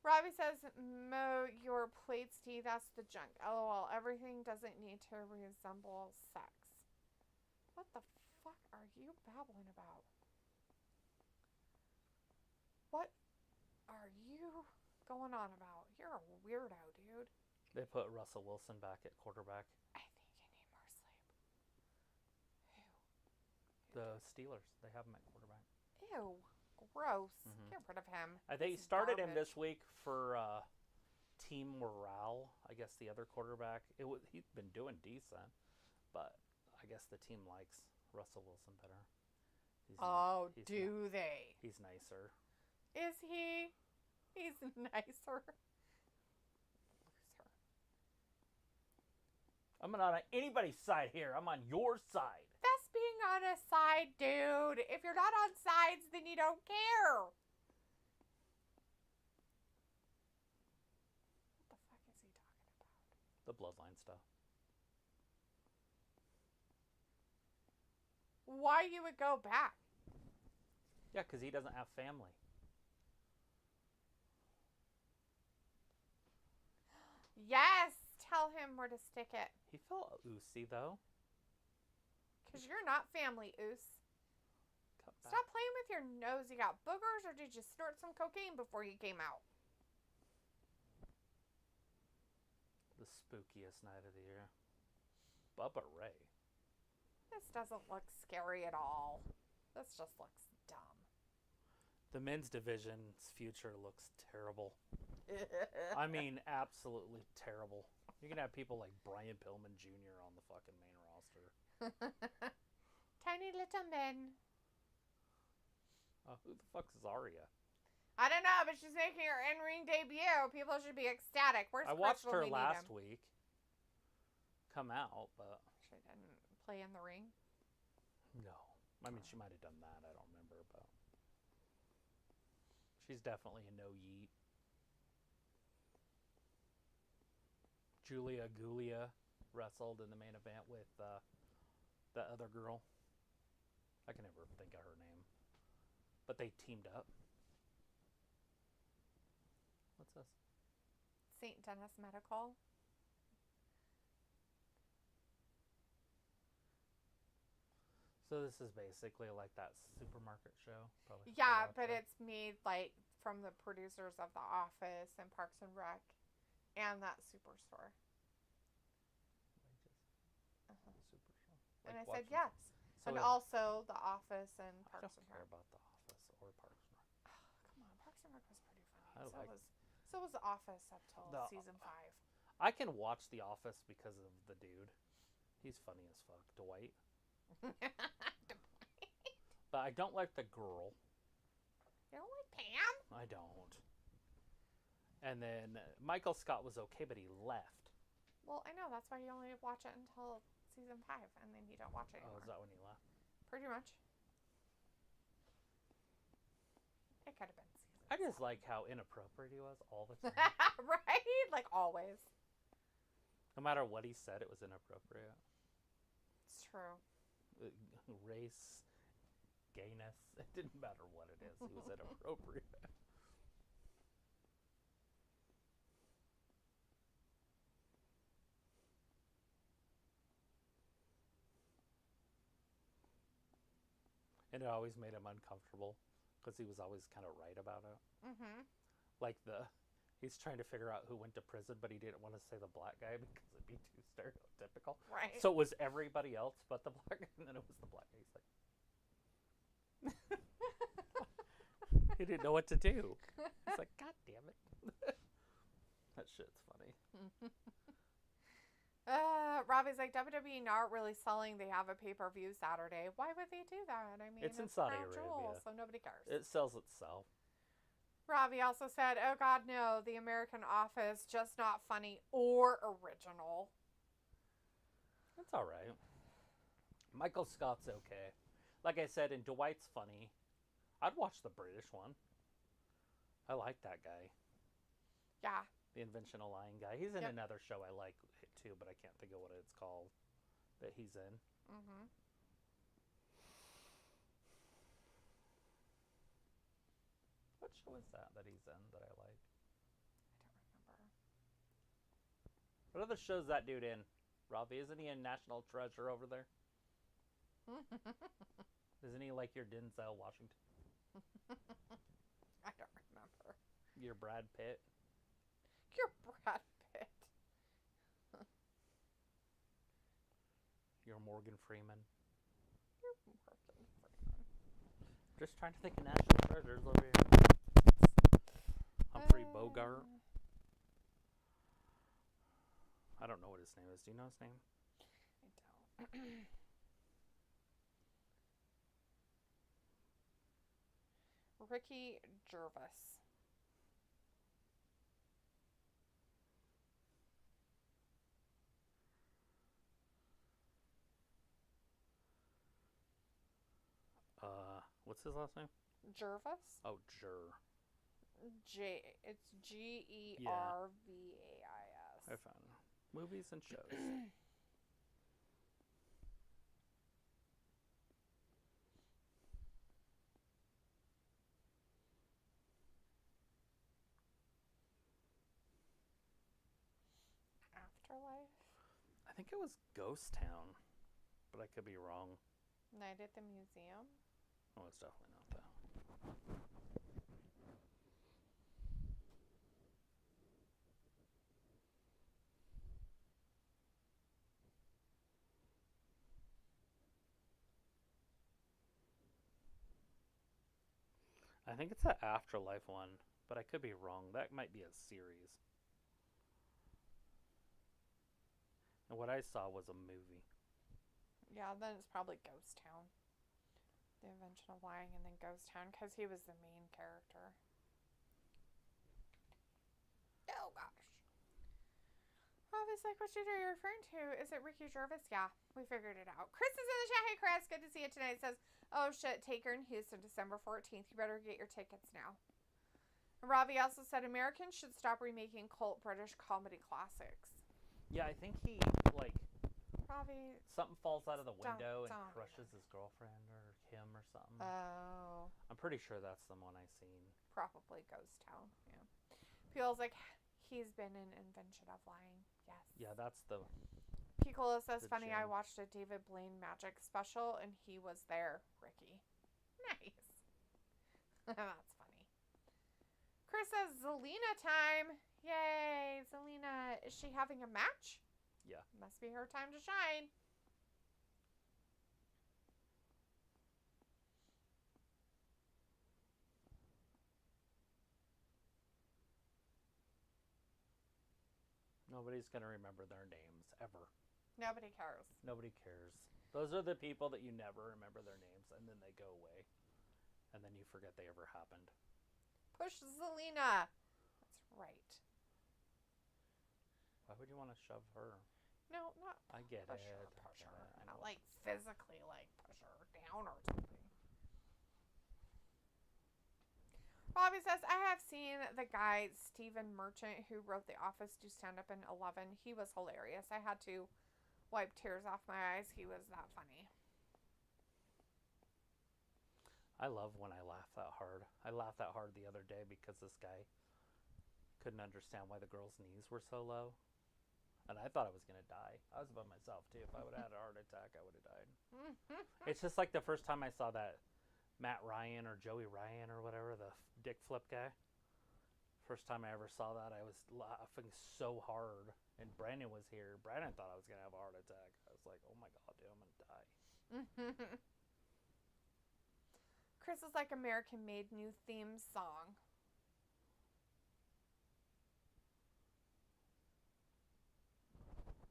Robbie says, mow your plates, T. That's the junk. LOL. Everything doesn't need to resemble sex. What the fuck are you babbling about? What are you going on about? You're a weirdo, dude. They put Russell Wilson back at quarterback. I think you need more sleep. The Steelers. They have him at quarterback. Ew. Gross. Get rid of him. They started him this week for team morale. I guess the other quarterback. He's been doing decent, but I guess the team likes Russell Wilson better. Do they? He's nicer. Is he? He's nicer. Loser. I'm not on anybody's side here. I'm on your side. That's being on a side, dude. If you're not on sides, then you don't care. What the fuck is he talking about? The bloodline stuff. Why you would go back? Yeah, because he doesn't have family. Yes, tell him where to stick it. He felt oozy, though. Because you're not family, Oos. Stop playing with your nose. You got boogers, or did you snort some cocaine before you came out? The spookiest night of the year. Bubba Ray. This doesn't look scary at all. This just looks dumb. The men's division's future looks terrible. I mean, absolutely terrible. You're going to have people like Brian Pillman Jr. on the fucking main roster. Tiny little men. Who the fuck's Zarya? I don't know, but she's making her in-ring debut. People should be ecstatic. Where's I watched Crystal? her last week come out, but... She didn't play in the ring? No. I mean, she might have done that. I don't remember, but... She's definitely a no-yeet. Julia Gulia wrestled in the main event with that other girl. I can never think of her name. But they teamed up. What's this? St. Denis Medical. So this is basically like that supermarket show? Probably. Yeah, but it's made like from the producers of The Office and Parks and Rec and that Superstore. Superstore. And I Like said yes. So and also The Office and I Parks don't and care Rec. about The Office or Parks and Rec. Come on, Parks and Rec was pretty funny. I So was The Office up till season 5. I can watch The Office because of the dude. He's funny as fuck. Dwight. But I don't like the girl. You don't like Pam? I don't. And then Michael Scott was okay, but he left. Well, I know. That's why you only watch it until season 5, and then you don't watch it anymore. Oh, is that when he left? Pretty much. It could have been season I just like how inappropriate he was all the time. Right? Like always. No matter what he said, it was inappropriate. It's true. Race, gayness, it didn't matter what it is. It was inappropriate. And it always made him uncomfortable because he was always kind of right about it. Mm-hmm. Like he's trying to figure out who went to prison, but he didn't want to say the black guy because it'd be too stereotypical. Right. So it was everybody else but the black guy, and then it was the black guy. He's like, he didn't know what to do. He's like, God damn it. That shit's funny. Robbie's like, WWE not really selling. They have a pay-per-view Saturday. Why would they do that? I mean, It's in Saudi Crown Jewel, Arabia. so nobody cares. It sells itself. Ravi also said, "Oh God, no, the American Office just not funny or original." It's all right. Michael Scott's okay. Like I said, and Dwight's funny. I'd watch the British one. I like that guy. Yeah. The Invention of Lying guy. He's in Yep. another show I like too, but I can't think of what it's called that he's in. Mhm. What show is that he's in that I like? I don't remember. What other shows that dude in? Robbie, isn't he a National Treasure over there? Isn't he like your Denzel Washington? I don't remember. Your Brad Pitt? You're Brad Pitt. Your Morgan Freeman? You're Morgan Freeman. Just trying to think of National Treasures over here. Humphrey Bogart? I don't know what his name is. Do you know his name? I don't. Ricky Gervais. What's his last name? Gervais? Oh, Jur. It's Gervais. I found movies and shows. Afterlife? I think it was Ghost Town, but I could be wrong. Night at the Museum? Oh, it's definitely not that. I think it's the Afterlife one, but I could be wrong. That might be a series. And what I saw was a movie. Yeah, then it's probably Ghost Town. The Invention of Lying and then Ghost Town because he was the main character. Oh gosh. Obviously, like, what shooter are you referring to? Is it Ricky Gervais? Yeah, we figured it out. Chris is in the chat. Hey, Chris. Good to see you tonight. Says, "Oh shit, Taker in Houston, December 14th. You better get your tickets now." And Ravi also said Americans should stop remaking cult British comedy classics. Yeah, I think he, like, Ravi. something falls out of the window and don't crushes his girlfriend or him or something. Oh. I'm pretty sure that's the one I seen. Probably Ghost Town. Yeah. Feels like he's been in Invention of Lying. Yes. Yeah, that's the. Piccolo says, the "Funny, I gem. watched a David Blaine magic special and he was there." Ricky. Nice. That's funny. Chris says, "Zelina time. Yay, Zelina. Is she having a match?" Yeah. Must be her time to shine. Nobody's going to remember their names, ever. Nobody cares. Nobody cares. Those are the people that you never remember their names, and then they go away. And then you forget they ever happened. Push Zelina. That's right. Why would you want to shove her? No, not I get push it. her, push I her. get it. Not like physically like push her down or something. Bobby says, "I have seen the guy Stephen Merchant who wrote The Office do stand up in 11. He was hilarious. I had to wipe tears off my eyes. He was that funny." I love when I laugh that hard. I laughed that hard the other day because this guy couldn't understand why the girl's knees were so low. And I thought I was going to die. I was by myself, too. If I would have had a heart attack, I would have died. It's just like the first time I saw that Matt Ryan or Joey Ryan or whatever, the dick flip guy. First time I ever saw that, I was laughing so hard. And Brandon was here. Brandon thought I was going to have a heart attack. I was like, oh my God, dude, I'm going to die. Chris is like American Made new theme song.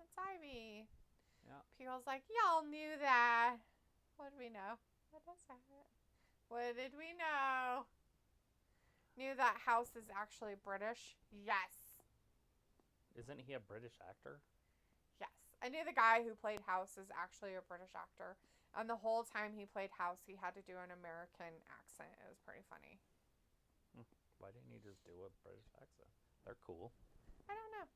It's Ivy. Yeah. People's like, y'all knew that. What did we know? What is that? What did we know? Knew that House is actually British? Yes. Isn't he a British actor? Yes. I knew the guy who played House is actually a British actor. And the whole time he played House, he had to do an American accent. It was pretty funny. Why didn't he just do a British accent? They're cool. I don't know.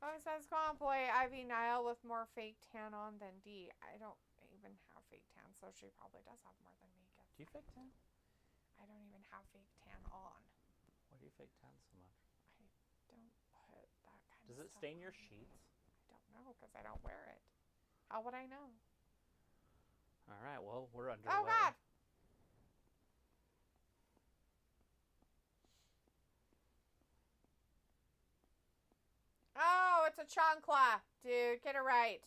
Oh, it says, come on, boy, Ivy Nile with more fake tan on than D. I don't even have fake tan, so she probably does have more than me. Do you fake tan? I don't even have fake tan on. Why do you fake tan so much? I don't put that kind of Does it stuff stain your on. sheets? I don't know, because I don't wear it. How would I know? All right, well, we're underway. Oh, God! Oh, it's a chancla. Dude, get it right.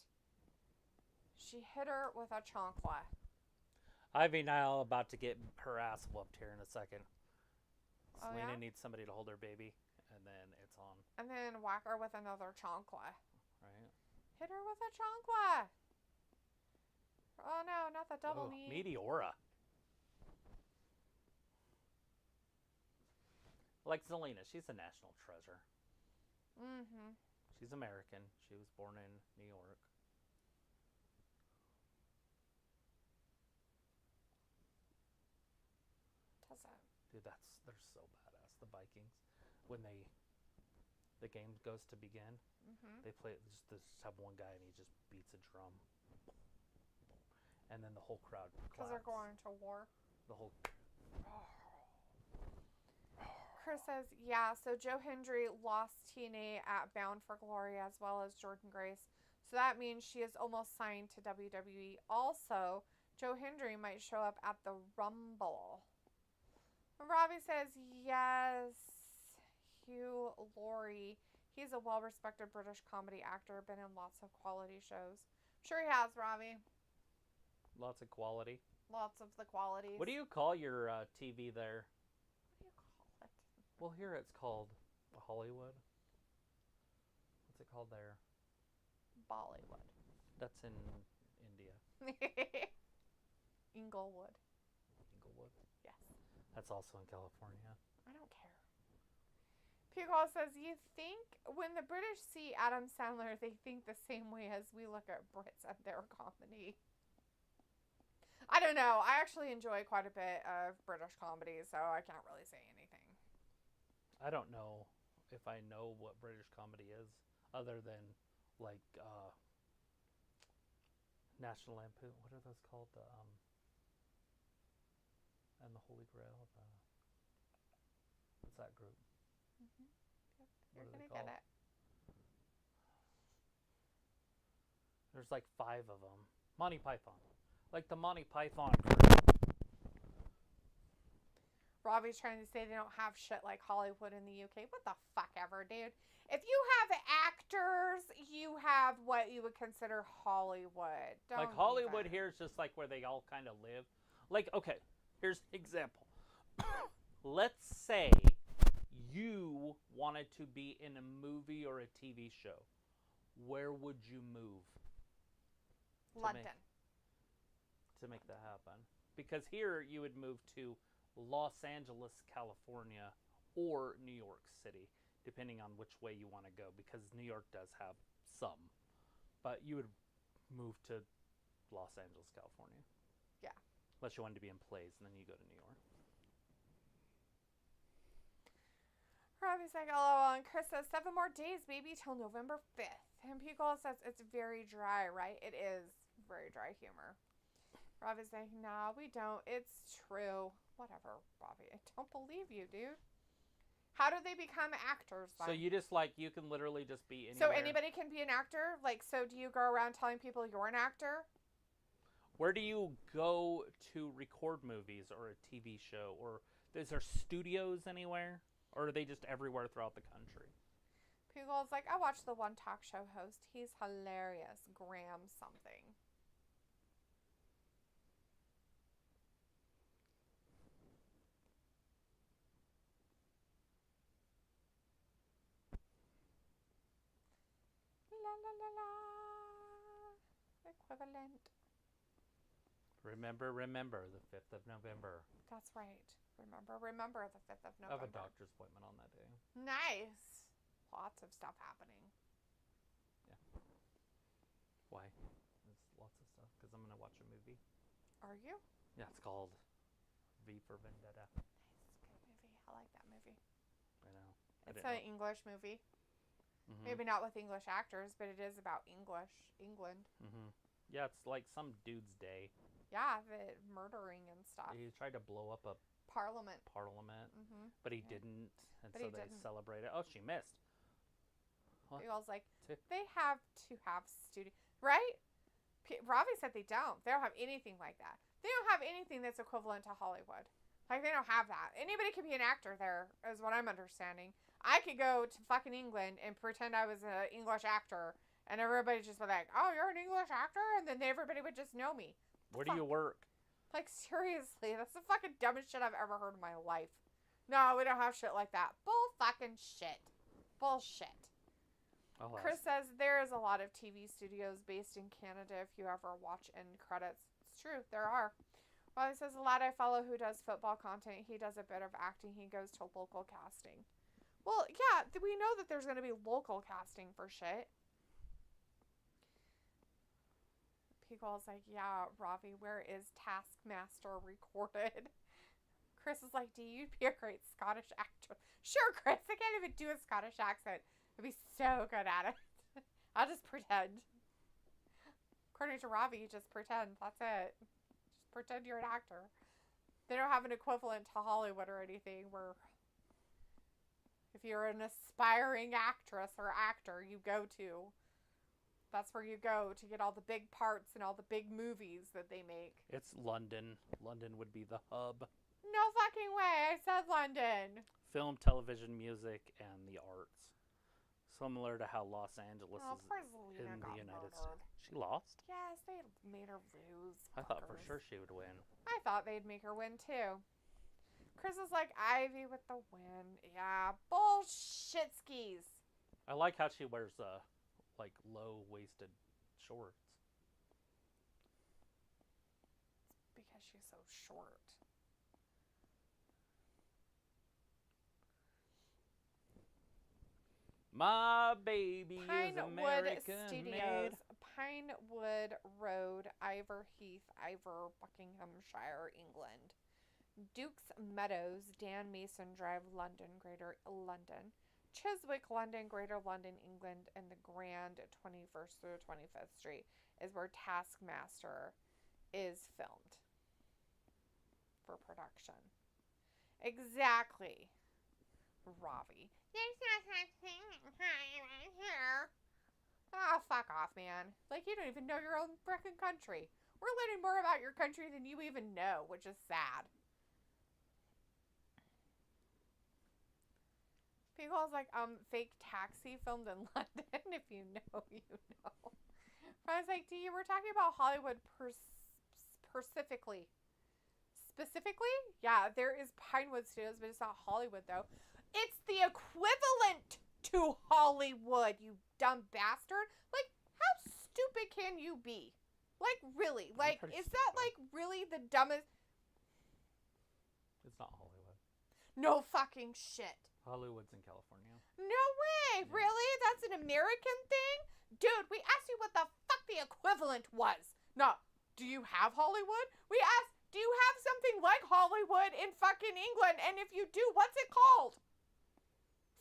She hit her with a chancla. Ivy Nile about to get her ass whooped here in a second. Oh, Selena yeah? needs somebody to hold her baby, and then it's on. And then whack her with another chancla. Right? Hit her with a chancla. Oh, no, not the double knee. Meteora. Like Zelina, she's a national treasure. Mm-hmm. She's American. She was born in New York. Dude, they're so badass. The Vikings, when the game goes to begin, they play just have one guy and he just beats a drum, and then the whole crowd claps. Because they're going to war. The whole. Chris says, yeah, so Joe Hendry lost TNA at Bound for Glory as well as Jordan Grace. So that means she is almost signed to WWE. Also, Joe Hendry might show up at the Rumble. Robbie says, yes, Hugh Laurie. He's a well-respected British comedy actor, been in lots of quality shows. I'm sure he has, Robbie. Lots of quality. Lots of the qualities. What do you call your TV there? What do you call it? Well, here it's called Hollywood. What's it called there? Bollywood. That's in India. Inglewood. Inglewood? Yes. That's also in California. I don't care. Pugall says, you think when the British see Adam Sandler, they think the same way as we look at Brits and their comedy. I don't know. I actually enjoy quite a bit of British comedy, so I can't really say anything. I don't know if I know what British comedy is, other than, like, National Lampoon. What are those called? And the Holy Grail. What's that group? Mm-hmm. Yep. What You're are they going to get called? it. There's like 5 of them. Monty Python. Like the Monty Python group. Robbie's trying to say they don't have shit like Hollywood in the UK. What the fuck ever, dude. If you have actors, you have what you would consider Hollywood. Don't Like Hollywood even. here is just like where they all kind of live. Like, okay, here's an example. Let's say you wanted to be in a movie or a TV show. Where would you move? London. To make that happen. Because here you would move to Los Angeles, California, or New York City, depending on which way you want to go, because New York does have some. But you would move to Los Angeles, California. Yeah. Unless you wanted to be in plays, and then you go to New York. Robbie's like, LOL, and Chris says, 7 more days, baby, till November 5th. And Pugol says, it's very dry, right? It is very dry humor. Robbie's like, nah, we don't. It's true. Whatever, Robbie. I don't believe you, dude. How do they become actors, then? So you just, like, you can literally just be anywhere. So anybody can be an actor? Like, so do you go around telling people you're an actor? Where do you go to record movies or a TV show? Or is there studios anywhere? Or are they just everywhere throughout the country? Pugol's like, I watch the one talk show host. He's hilarious. Graham something. La la la la. Equivalent. Remember, the 5th of November. That's right. Remember the 5th of I have November. a doctor's appointment on that day. Nice. Lots of stuff happening. Yeah. Why? There's lots of stuff. Because I'm going to watch a movie. Are you? Yeah, it's called V for Vendetta. Nice. Good movie. I like that movie. I know. It's an English movie. Mm-hmm. Maybe not with English actors, but it is about England. Mm-hmm. Yeah, it's like some dude's day. Yeah, the murdering and stuff. He tried to blow up a Parliament. Mm-hmm. But he didn't. And but so they celebrated. Oh, she missed. What? It was like, they have to have studio. Right? Ravi said they don't. They don't have anything like that. They don't have anything that's equivalent to Hollywood. Like, they don't have that. Anybody can be an actor there, is what I'm understanding. I could go to fucking England and pretend I was an English actor, and everybody just be like, oh, you're an English actor? And then everybody would just know me. Where do you work? Like, seriously, that's the fucking dumbest shit I've ever heard in my life. No, we don't have shit like that. Bull fucking shit. Bullshit. Chris says there is a lot of TV studios based in Canada if you ever watch end credits. It's true, there are. Well, he says a lad I follow who does football content, he does a bit of acting, he goes to local casting. Well, yeah, we know that there's going to be local casting for shit. Picole's like, yeah, Ravi, where is Taskmaster recorded? Chris is like, you'd be a great Scottish actress. Sure, Chris, I can't even do a Scottish accent. I'd be so good at it. I'll just pretend. According to Ravi, you just pretend. That's it. Just pretend you're an actor. They don't have an equivalent to Hollywood or anything where if you're an aspiring actress or actor, you go to. That's where you go to get all the big parts and all the big movies that they make. It's London. London would be the hub. No fucking way. I said London. Film, television, music, and the arts. Similar to how Los Angeles is in the United States. She lost? Yes, they made her lose. I thought for sure she would win. I thought they'd make her win too. Chris is like, Ivy with the win. Yeah, bullshit skis. I like how she wears like low-waisted shorts. It's because she's so short. My baby is American made. Pinewood Road, Iverheath, Buckinghamshire, England. Duke's Meadows, Dan Mason Drive, London, Greater London. Chiswick, London, Greater London, England, and the Grand 21st through 25th Street is where Taskmaster is filmed for production. Exactly, Ravi. There's no such thing right here. Oh, fuck off, man. Like, you don't even know your own frickin' country. We're learning more about your country than you even know, which is sad. People's like, fake taxi filmed in London. If you know, you know. I was like, we're talking about Hollywood specifically. Specifically? Yeah, there is Pinewood Studios, but it's not Hollywood, though. It's the equivalent to Hollywood, you dumb bastard. Like, how stupid can you be? Like, really? Like, is that, like, really the dumbest? It's not Hollywood. No fucking shit. Hollywood's in California. No way. Yeah. Really? That's an American thing? Dude, we asked you what the fuck the equivalent was. No, do you have Hollywood? We asked, do you have something like Hollywood in fucking England? And if you do, what's it called?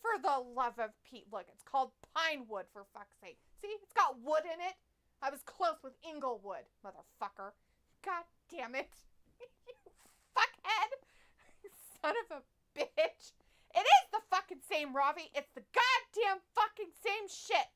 For the love of Pete. Look, it's called Pinewood, for fuck's sake. See, it's got wood in it. I was close with Inglewood, motherfucker. God damn it. You fuckhead. Son of a bitch. It is the fucking same, Ravi. It's the goddamn fucking same shit.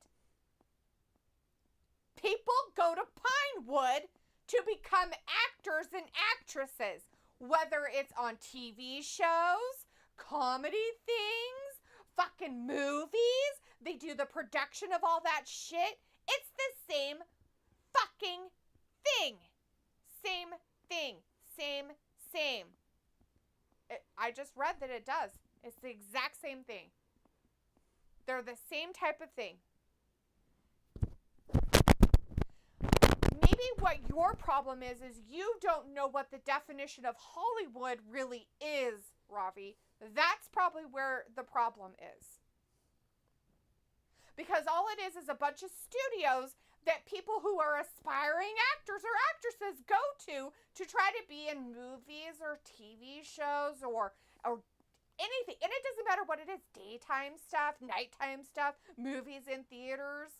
People go to Pinewood to become actors and actresses. Whether it's on TV shows, comedy things, fucking movies. They do the production of all that shit. It's the same fucking thing. Same thing. Same. I just read that it does. It's the exact same thing. They're the same type of thing. Maybe what your problem is you don't know what the definition of Hollywood really is, Ravi. That's probably where the problem is. Because all it is a bunch of studios that people who are aspiring actors or actresses go to try to be in movies or TV shows or anything. And it doesn't matter what it is. Daytime stuff, nighttime stuff, movies in theaters.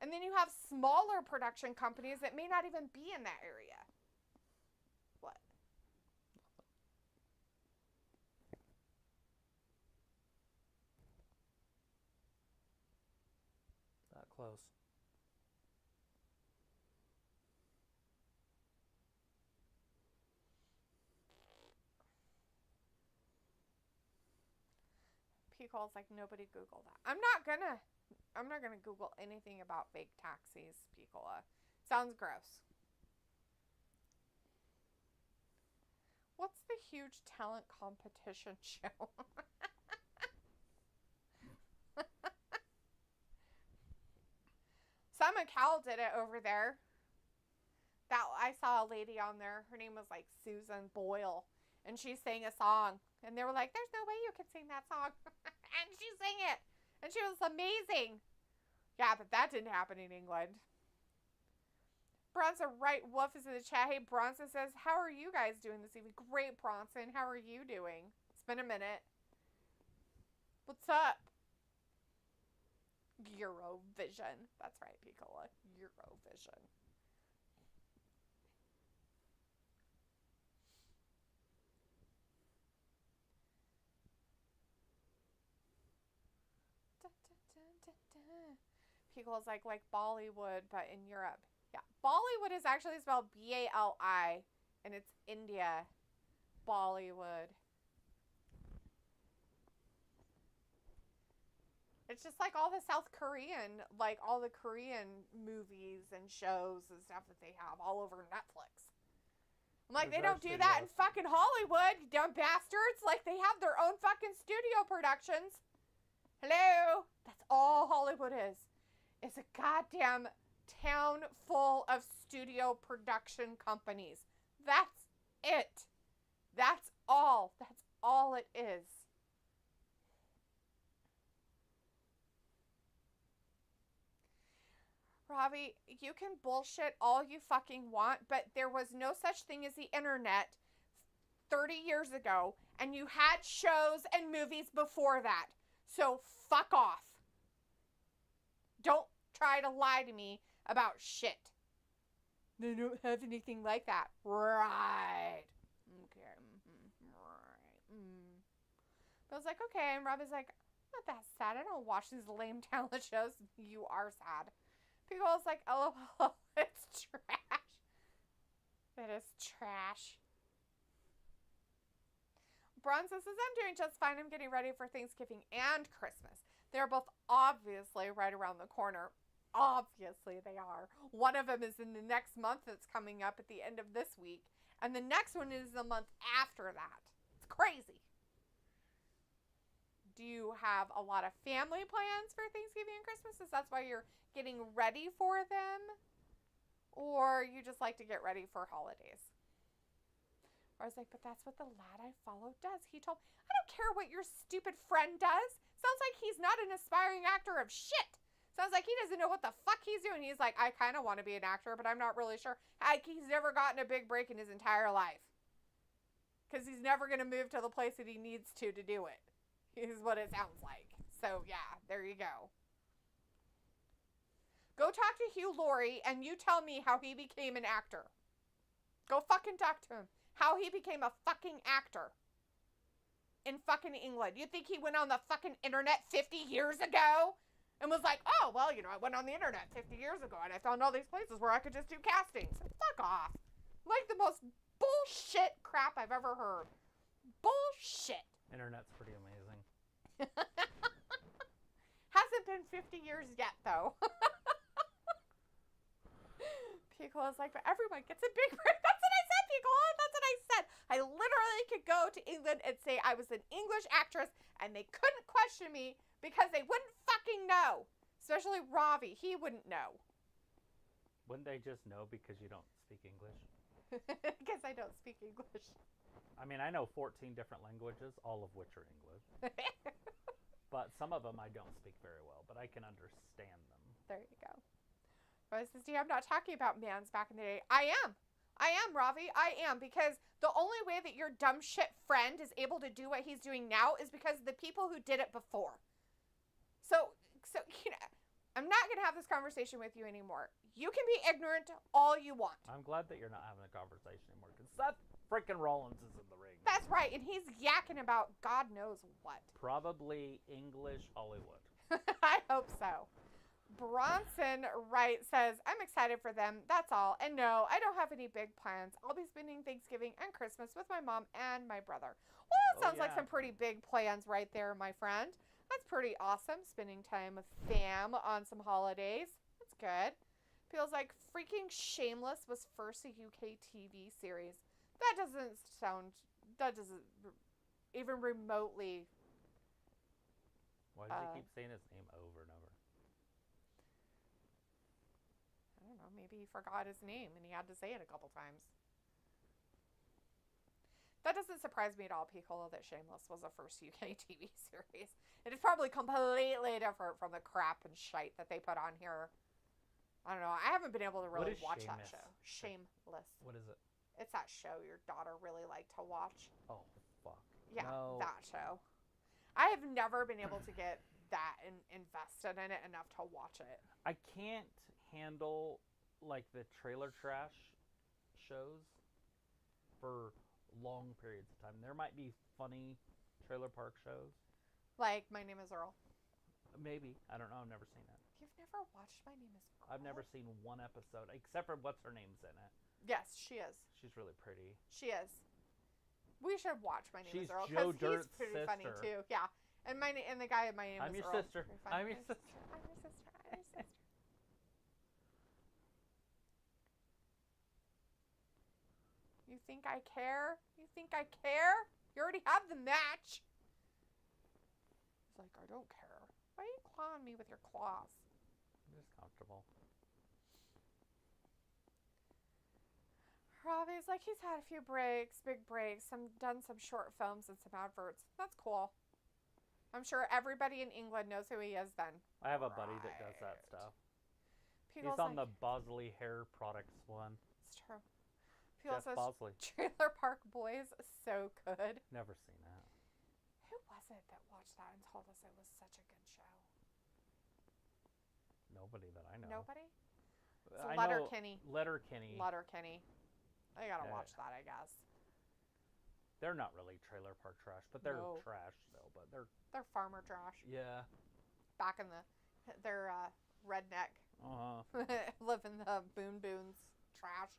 And then you have smaller production companies that may not even be in that area. What? That close. P-Call's like, nobody Google that. I'm not gonna Google anything about fake taxis, Piccola. Sounds gross. What's the huge talent competition show? Simon Cowell did it over there. I saw a lady on there. Her name was like Susan Boyle. And she sang a song. And they were like, there's no way you could sing that song. And she sang it. And she was amazing. Yeah, but that didn't happen in England. Bronson Wright Wolf is in the chat. Hey, Bronson says, how are you guys doing this evening? Great, Bronson. How are you doing? It's been a minute. What's up? Eurovision. That's right, Piccola. Eurovision. Pickle's like Bollywood, but in Europe. Yeah, Bollywood is actually spelled B-A-L-I, and it's India. Bollywood. It's just like all the South Korean, like all the Korean movies and shows and stuff that they have all over Netflix. I'm like, they don't do that in fucking Hollywood, you dumb bastards. Like, they have their own fucking studio productions. Hello? That's all Hollywood is. It's a goddamn town full of studio production companies. That's it. That's all. That's all it is. Ravi, you can bullshit all you fucking want, but there was no such thing as the internet 30 years ago, and you had shows and movies before that. So fuck off. Don't try to lie to me about shit. They don't have anything like that. Right. Okay. Right. I was like, okay. And Rob is like, not that sad. I don't watch these lame talent shows. You are sad. People was like, oh, it's trash. It is trash. Bronze says, I'm doing just fine. I'm getting ready for Thanksgiving and Christmas. They're both obviously right around the corner. Obviously they are. One of them is in the next month that's coming up at the end of this week. And the next one is the month after that. It's crazy. Do you have a lot of family plans for Thanksgiving and Christmas? Is that why you're getting ready for them? Or you just like to get ready for holidays? I was like, but that's what the lad I follow does. He told me, I don't care what your stupid friend does. Sounds like he's not an aspiring actor of shit. Sounds like he doesn't know what the fuck he's doing. He's like, I kind of want to be an actor, but I'm not really sure. Like, he's never gotten a big break in his entire life. Because he's never going to move to the place that he needs to do it. Is what it sounds like. So, yeah, there you go. Go talk to Hugh Laurie and you tell me how he became an actor. Go fucking talk to him. How he became a fucking actor. In fucking England. You think he went on the fucking internet 50 years ago? And was like, oh, well, you know, I went on the internet 50 years ago and I found all these places where I could just do castings. Fuck off. Like the most bullshit crap I've ever heard. Bullshit. Internet's pretty amazing. Hasn't been 50 years yet, though. Piccolo's like, but everyone gets a big break. That's what I said, Piccolo. That's what I said. I literally could go to England and say I was an English actress and they couldn't question me because they wouldn't fucking know. Especially Ravi. He wouldn't know. Wouldn't they just know because you don't speak English? Because I don't speak English. I mean, I know 14 different languages, all of which are English. But some of them I don't speak very well, but I can understand them. There you go. Rose says, I'm not talking about mans back in the day. I am, Ravi. I am. Because the only way that your dumb shit friend is able to do what he's doing now is because of the people who did it before. So I'm not going to have this conversation with you anymore. You can be ignorant all you want. I'm glad that you're not having a conversation anymore, because Seth freaking Rollins is in the ring. That's right, and he's yakking about God knows what. Probably English Hollywood. I hope so. Bronson Wright says, I'm excited for them, that's all. And no, I don't have any big plans. I'll be spending Thanksgiving and Christmas with my mom and my brother. Well, that sounds like some pretty big plans right there, my friend. That's pretty awesome, spending time with fam on some holidays. That's good. Feels like freaking Shameless was first a UK TV series. That doesn't even remotely. Why does he keep saying his name over and over? I don't know, maybe he forgot his name and he had to say it a couple times. That doesn't surprise me at all, Piccolo, that Shameless was a first UK TV series. It is probably completely different from the crap and shite that they put on here. I don't know. I haven't been able to really watch that show. Shameless. What is it? It's that show your daughter really liked to watch. Oh, fuck. Yeah, no. That show. I have never been able to get that invested in it enough to watch it. I can't handle, like, the trailer trash shows for long periods of time. There might be funny trailer park shows. Like My Name is Earl. Maybe. I don't know. I've never seen it. You've never watched My Name is Earl? I've never seen one episode, except for what's her name's in it. Yes, she is. She's really pretty. She is. We should watch My Name is Earl Joe because he's Dirt's pretty sister. funny too. Yeah, and the guy in My Name I'm is your Earl. sister. I'm your sister. I'm your sister. I'm your sister. You think I care? You think I care? You already have the match. He's like, I don't care. Why are you clawing me with your claws? I'm just comfortable. Robbie's like, he's had a few breaks, big breaks, done some short films and some adverts. That's cool. I'm sure everybody in England knows who he is then. I have a buddy that does that stuff. People's He's on the Bosley Hair Products one. It's true. People Jeff says Bosley. Trailer Park Boys is so good. Never seen that. Who was it that watched that and told us it was such a good show? Nobody that I know. Nobody? It's I Letterkenny. Letterkenny. Letterkenny. I gotta watch that, I guess. They're not really trailer park trash, but they're trash though. But they're farmer trash. Yeah. Back in their redneck. Live in the boons trash.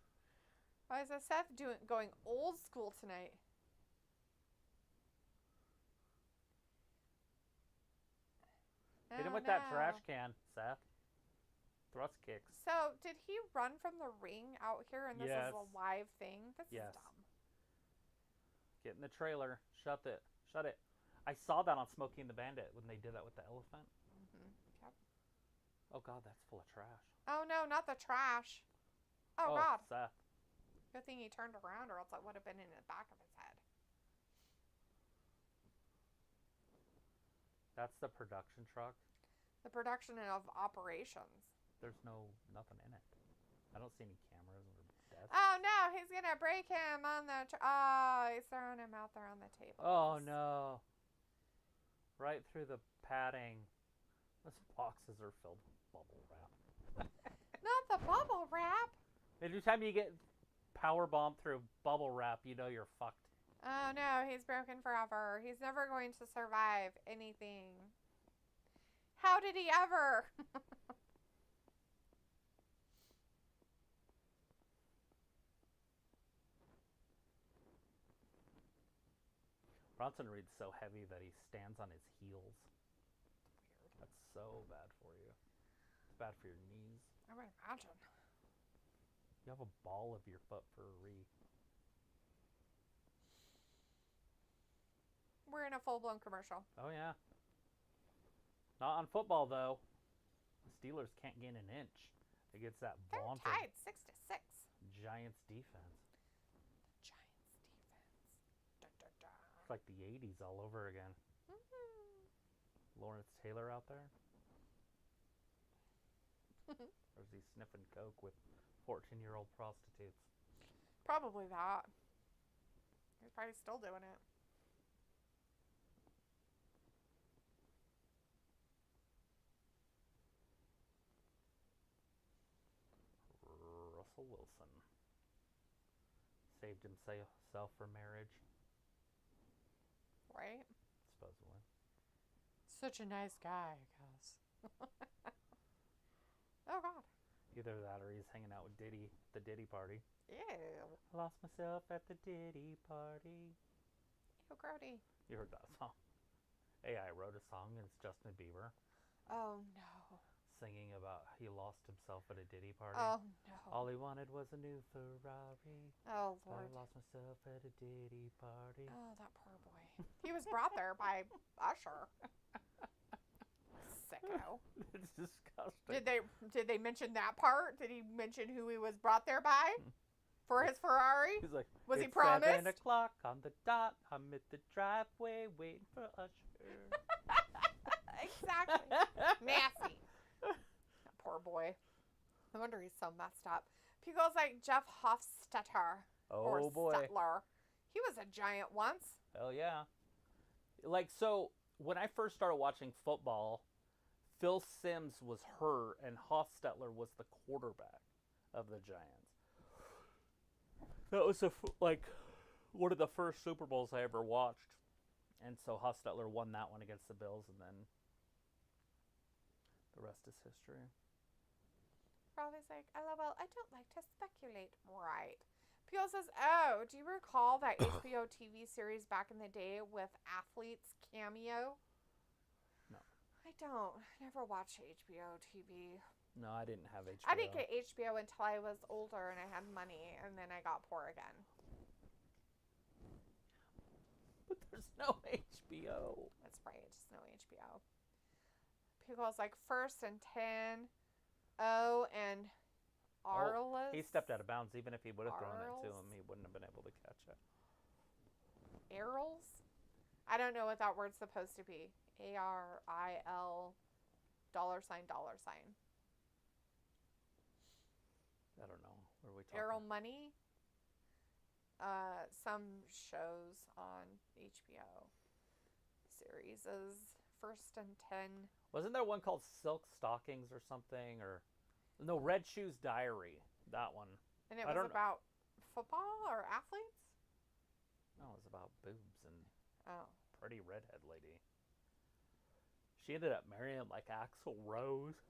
Why is Seth going old school tonight? Hit him with that trash can, Seth. Thrust kicks. So, did he run from the ring out here and this is a live thing? This is dumb. Get in the trailer. Shut it. I saw that on Smokey and the Bandit when they did that with the elephant. Mm-hmm. Yep. Oh, God, that's full of trash. Oh, no, not the trash. Oh, God. Seth. Good thing he turned around or else it would have been in the back of his head. That's the production truck. The production of operations. There's nothing in it. I don't see any cameras or desks. Oh, no, he's going to break him on the... he's throwing him out there on the table. Oh, no. Right through the padding. Those boxes are filled with bubble wrap. Not the bubble wrap. Every time you get power bombed through bubble wrap, you know you're fucked. Oh, no, he's broken forever. He's never going to survive anything. How did he ever? Bronson Reed's so heavy that he stands on his heels. Weird. That's so bad for you. It's bad for your knees. I would imagine. You have a ball of your foot for a re. We're in a full-blown commercial. Oh, yeah. Not on football, though. The Steelers can't gain an inch against that They're vaunted tied 6-6. Giants defense. like the 80s all over again. Lawrence Taylor out there? Or is he sniffing coke with 14-year-old prostitutes? Probably that. He's probably still doing it. Russell Wilson saved himself for marriage. Right? Supposedly. Such a nice guy, I guess. Oh, God. Either that or he's hanging out with Diddy, the Diddy party. Ew. I lost myself at the Diddy party. Ew, grody. You heard that song? AI wrote a song, and it's Justin Bieber. Oh, no. Singing about he lost himself at a Diddy party. Oh, no. All he wanted was a new Ferrari. Oh, Lord. I lost myself at a Diddy party. Oh, that poor boy. He was brought there by Usher. Sicko. It's disgusting. Did they mention that part? Did he mention who he was brought there by for his Ferrari? He's like, was he it's promised? 7 o'clock on the dot. I'm at the driveway waiting for Usher. Exactly. Nasty. That poor boy. No wonder he's so messed up. People like Jeff Hofstetter. Oh boy. Stettler. He was a giant once. Hell yeah. Like, so when I first started watching football, Phil Simms was hurt and Hofstetler was the quarterback of the Giants. That was one of the first Super Bowls I ever watched. And so Hofstetler won that one against the Bills, and then the rest is history. Probably's like, LOL, I don't like to speculate. Right. Peel says, oh, do you recall that HBO TV series back in the day with athletes cameo? No. I don't. Never watched HBO TV. No, I didn't have HBO. I didn't get HBO until I was older and I had money, and then I got poor again. But there's no HBO. That's right. Just no HBO. People's like First and 10. Oh, and Arliss. He stepped out of bounds. Even if he would have thrown it to him, he wouldn't have been able to catch it. Arils? I don't know what that word's supposed to be. ARIL $. I don't know. What are we talking? Aril Money? Some shows on HBO series is First and 10. Wasn't there one called Silk Stockings or something? Or no, Red Shoes Diary. That one. And it was about football or athletes? No, it was about boobs and pretty redhead lady. She ended up marrying like Axl Rose.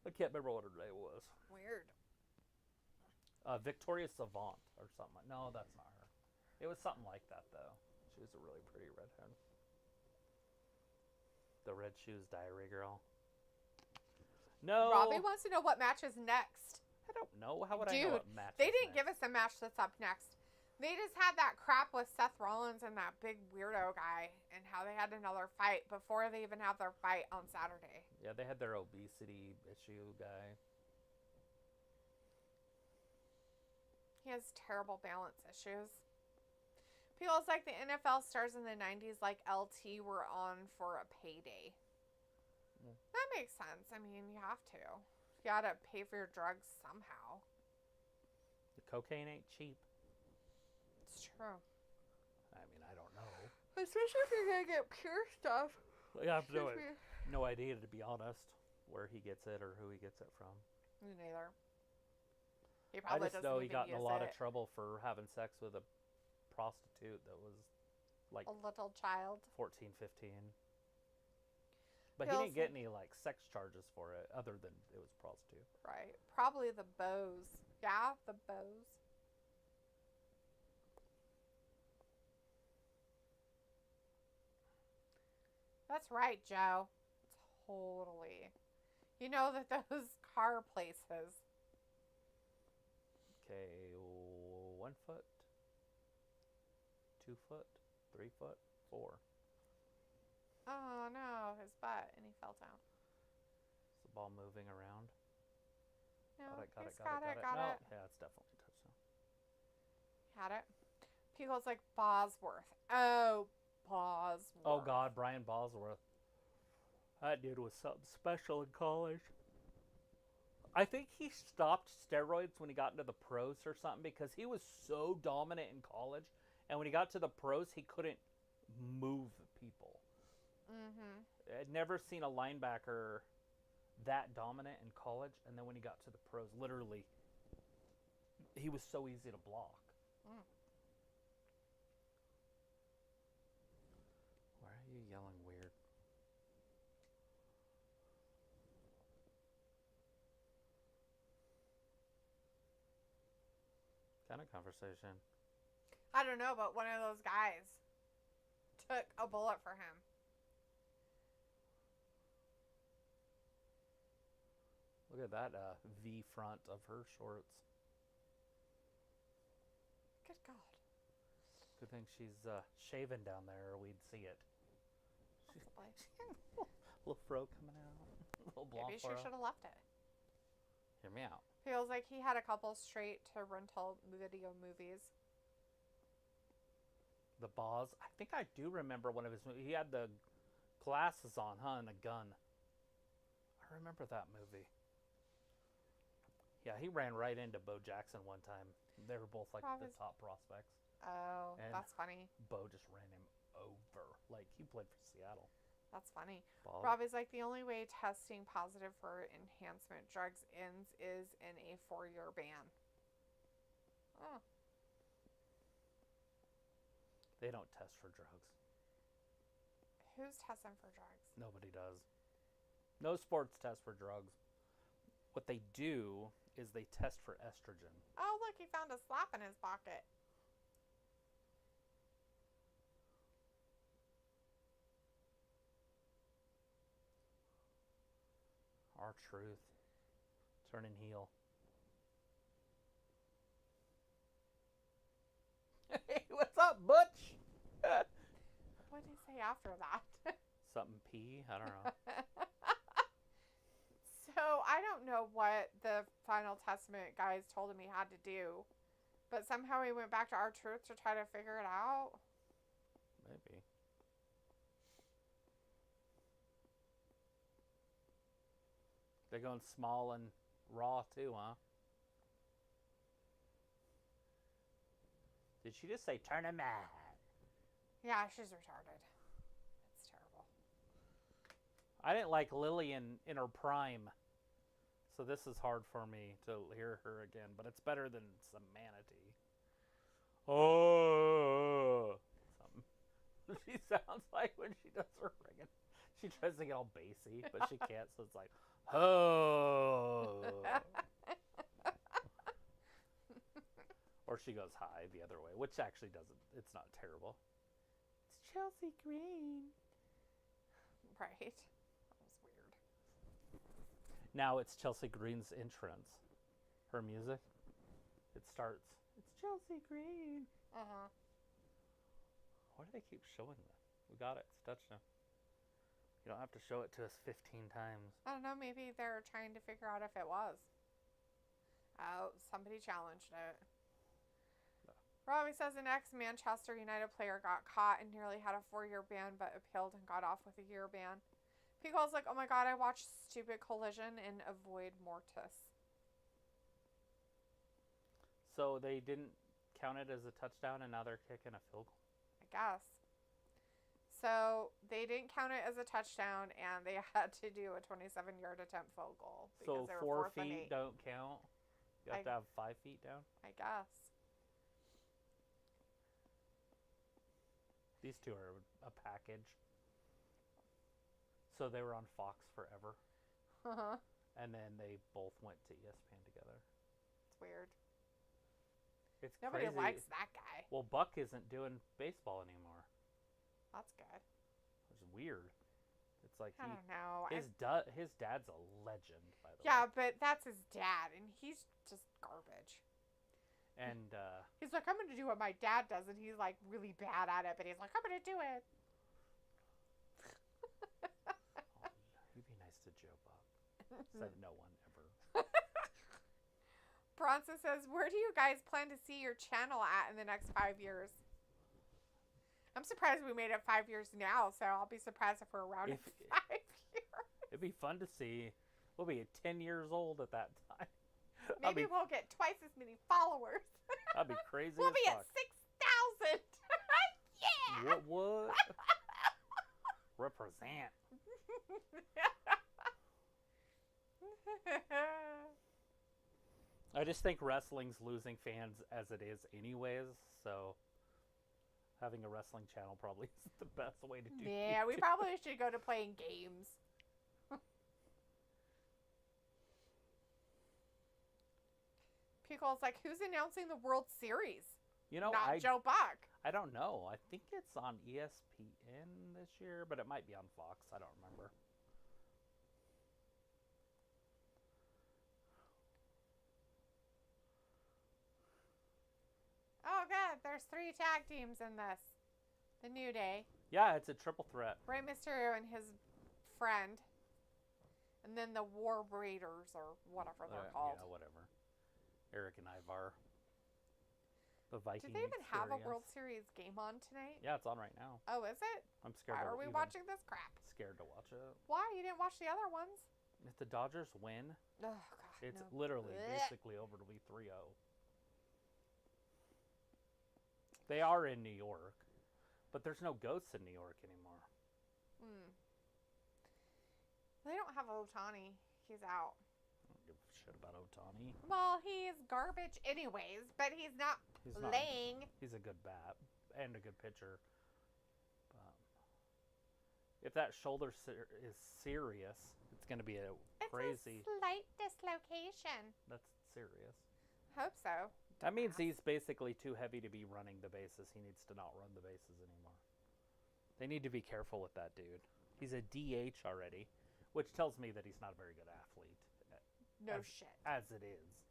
I can't remember what her name was. Weird. Victoria Savant or something. No, that's not her. It was something like that though. She was a really pretty redhead. The Red Shoes Diary girl. No. Robbie wants to know what match is next. I don't know. How would I know what match they is didn't next? give us a match that's up next. They just had that crap with Seth Rollins and that big weirdo guy and how they had another fight before they even have their fight on Saturday. Yeah, they had their obesity issue guy. He has terrible balance issues. Feels like the NFL stars in the 90s like LT were on for a payday. Mm. That makes sense. I mean, you have to. You gotta pay for your drugs somehow. The cocaine ain't cheap. It's true. I mean, I don't know. Especially if you're gonna get pure stuff. I have no idea, to be honest, where he gets it or who he gets it from. Me neither. He I probably just know he got in a lot of of trouble for having sex with a prostitute that was like a little child. 14, 15. But he didn't get any like sex charges for it other than it was prostitute. Right. Probably the bows. Yeah, the bows. That's right, Joe. Totally. You know that those car places. Okay, 1 foot, 2 foot, 3 foot, 4. Oh no, his butt, and he fell down. Is the ball moving around? No, Got it. got No, it. yeah, it's definitely a touchdown. Had it. People's like, Bosworth. Oh, Bosworth. Oh, God, Brian Bosworth. That dude was something special in college. I think he stopped steroids when he got into the pros or something because he was so dominant in college. And when he got to the pros, he couldn't move people. Mm-hmm. I'd never seen a linebacker that dominant in college. And then when he got to the pros, literally, he was so easy to block. Mm. Why are you yelling weird? Kind of conversation. I don't know, but one of those guys took a bullet for him. Look at that V front of her shorts. Good God. Good thing she's shaven down there, or we'd see it. Little fro coming out. Little blonde Maybe she fro. should have left it. Hear me out. Feels like he had a couple straight to rental video movies. The Boz. I think I do remember one of his movies. He had the glasses on, and a gun. I remember that movie. Yeah, he ran right into Bo Jackson one time. They were both like the top prospects. Oh, And that's funny. Bo just ran him over. Like, he played for Seattle. That's funny. Boz. Robbie's like, the only way testing positive for enhancement drugs ends is in a 4-year ban. Oh. They don't test for drugs. Who's testing for drugs? Nobody does. No sports test for drugs. What they do is they test for estrogen. Oh, look, he found a slap in his pocket. R-Truth. Turning heel. Hey, what's up, Butch? What did he say after that? Something P? I don't know. So, I don't know what the Final Testament guys told him he had to do. But somehow he went back to R-Truth to try to figure it out. Maybe. They're going small and raw too, huh? Did she just say turn him mad? Yeah, she's retarded. It's terrible. I didn't like Lily in her prime. So this is hard for me to hear her again, but it's better than some manatee. Oh, something. She sounds like when she does her friggin'. She tries to get all bassy, but she can't, so it's like, oh. Or she goes high the other way, which actually doesn't, it's not terrible. It's Chelsea Green. Right. That was weird. Now it's Chelsea Green's entrance. Her music. It starts. It's Chelsea Green. Uh-huh. Why do they keep showing that? We got it. It's a touchdown. You don't have to show it to us 15 times. I don't know. Maybe they're trying to figure out if it was. Oh, somebody challenged it. No. Robbie says an ex-Manchester United player got caught and nearly had a 4-year ban, but appealed and got off with a year ban. Pico's like, oh my god, I watched Stupid Collision and Avoid Mortis. So they didn't count it as a touchdown, and now they're kicking a field goal? I guess. So they didn't count it as a touchdown, and they had to do a 27-yard attempt field goal. So They were 4 feet 4th and 8. don't count? You have to have 5 feet down? I guess. These two are a package. So they were on Fox forever. Uh-huh. And then they both went to ESPN together. It's weird. It's Nobody crazy. likes that guy. Well, Buck isn't doing baseball anymore. That's good. Which is weird. It's like I don't know. his dad's a legend, by the way. Yeah, but that's his dad, and he's just garbage. And He's like, I'm going to do what my dad does, and he's like really bad at it, but he's like, I'm going to do it. you'd be nice to Joe Buck. Said no one ever. Bronson says, where do you guys plan to see your channel at in the next 5 years? I'm surprised we made it 5 years now, so I'll be surprised if we're around in 5 years. It'd be fun to see. We'll be 10 years old at that time. Maybe we'll get twice as many followers. That'd be crazy. We'll be at 6,000. Yeah. What? Represent. I just think wrestling's losing fans as it is anyways, so having a wrestling channel probably isn't the best way to do it. Yeah, we probably should go to playing games. Pickle's like, who's announcing the World Series? Not Joe Buck. I don't know. I think it's on ESPN this year, but it might be on Fox. I don't remember. Oh, good. There's 3 tag teams in this. The New Day. Yeah, it's a triple threat. Rey Mysterio and his friend. And then the War Raiders, or whatever they're called. Yeah, whatever. Eric and Ivar. The Viking. Do they even have a World Series game on tonight? Yeah, it's on right now. Oh, is it? I'm scared. Why are we watching this crap? Scared to watch it. Why? You didn't watch the other ones? If the Dodgers win, oh, God, it's no. literally basically over to be 3-0. They are in New York, but there's no ghosts in New York anymore. They don't have Otani. He's out. I don't give a shit about Otani. Well, he's garbage anyways, but he's not playing. He's a good bat and a good pitcher. If that shoulder is serious, it's going to be crazy. It's a slight dislocation. That's serious. Hope so. That means he's basically too heavy to be running the bases. He needs to not run the bases anymore. They need to be careful with that dude. He's a DH already, which tells me that he's not a very good athlete. Shit. As it is.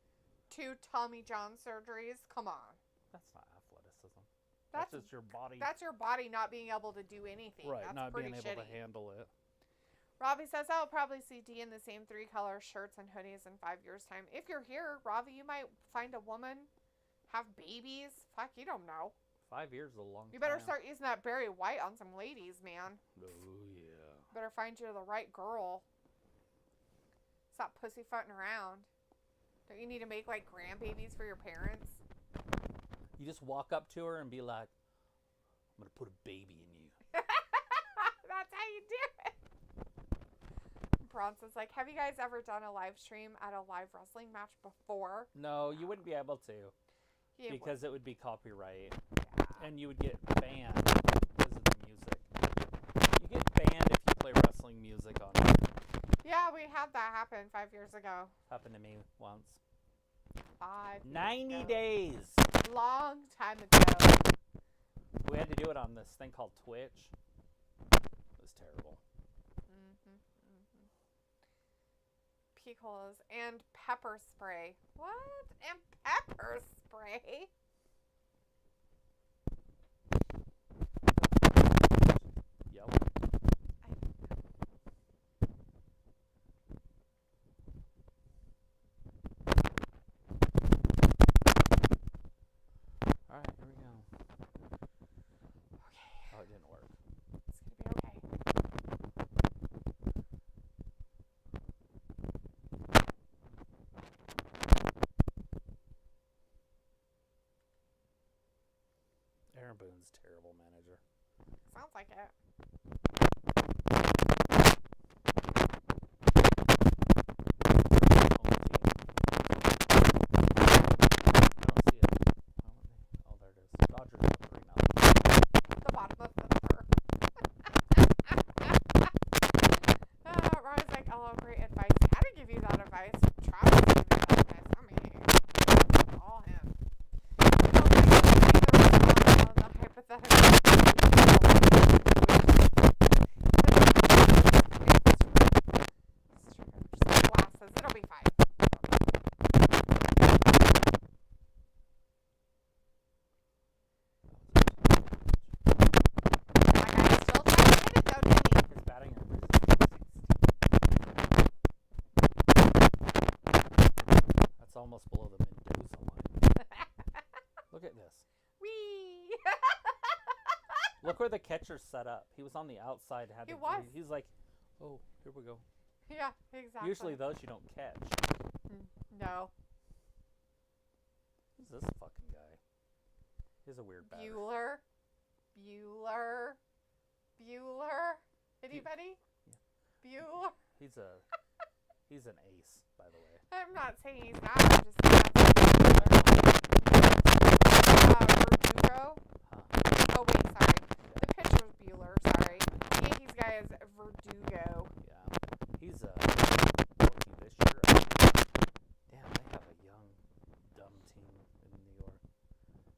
2 Tommy John surgeries? Come on. That's not athleticism. That's just your body. That's your body not being able to do anything. Right, that's not being able shitty. to handle it. Ravi says, I'll probably see D in the same 3-color shirts and hoodies in 5 years' time. If you're here, Ravi, you might find a woman, have babies. Fuck, you don't know. 5 years is a long time. You better start using that Barry White on some ladies, man. Oh, yeah. Better find you the right girl. Stop pussyfooting around. Don't you need to make, like, grandbabies for your parents? You just walk up to her and be like, I'm going to put a baby in you. That's how you do it. Bronson's like, have you guys ever done a live stream at a live wrestling match before? No, you wouldn't be able to. Because it would be copyright. Yeah. And you would get banned because of the music. You get banned if you play wrestling music on it. Yeah, we had that happen 5 years ago. Happened to me once. 90 days. Long time ago. We had to do it on this thing called Twitch. It was terrible. Pickles and pepper spray. What? And pepper spray? Yellow. Alright, here we go. Okay. Oh, it didn't work. It's gonna be okay. Aaron Boone's terrible manager. Sounds like it. The bottom of the third. Ron's like, oh, great advice. I didn't give you that advice. Travis gave you that advice. I mean, all him. The hypothetical. Glasses. It'll be fine. Almost below the Mendoza line. Look at this. Whee! Look where the catcher's set up. He was on the outside. He was. He's like, oh, here we go. Yeah, exactly. Usually those you don't catch. No. Who's this fucking guy? He's a weird batter. Bueller. Anybody? Yeah. Bueller. He's an ace, by the way. I'm not saying he's not. I'm just saying Verdugo. Huh. Oh wait, sorry. The pitcher was Bueller. Sorry. Yankees guy is Verdugo. Yeah. He's rookie this year. Damn, they have a young, dumb team in New York.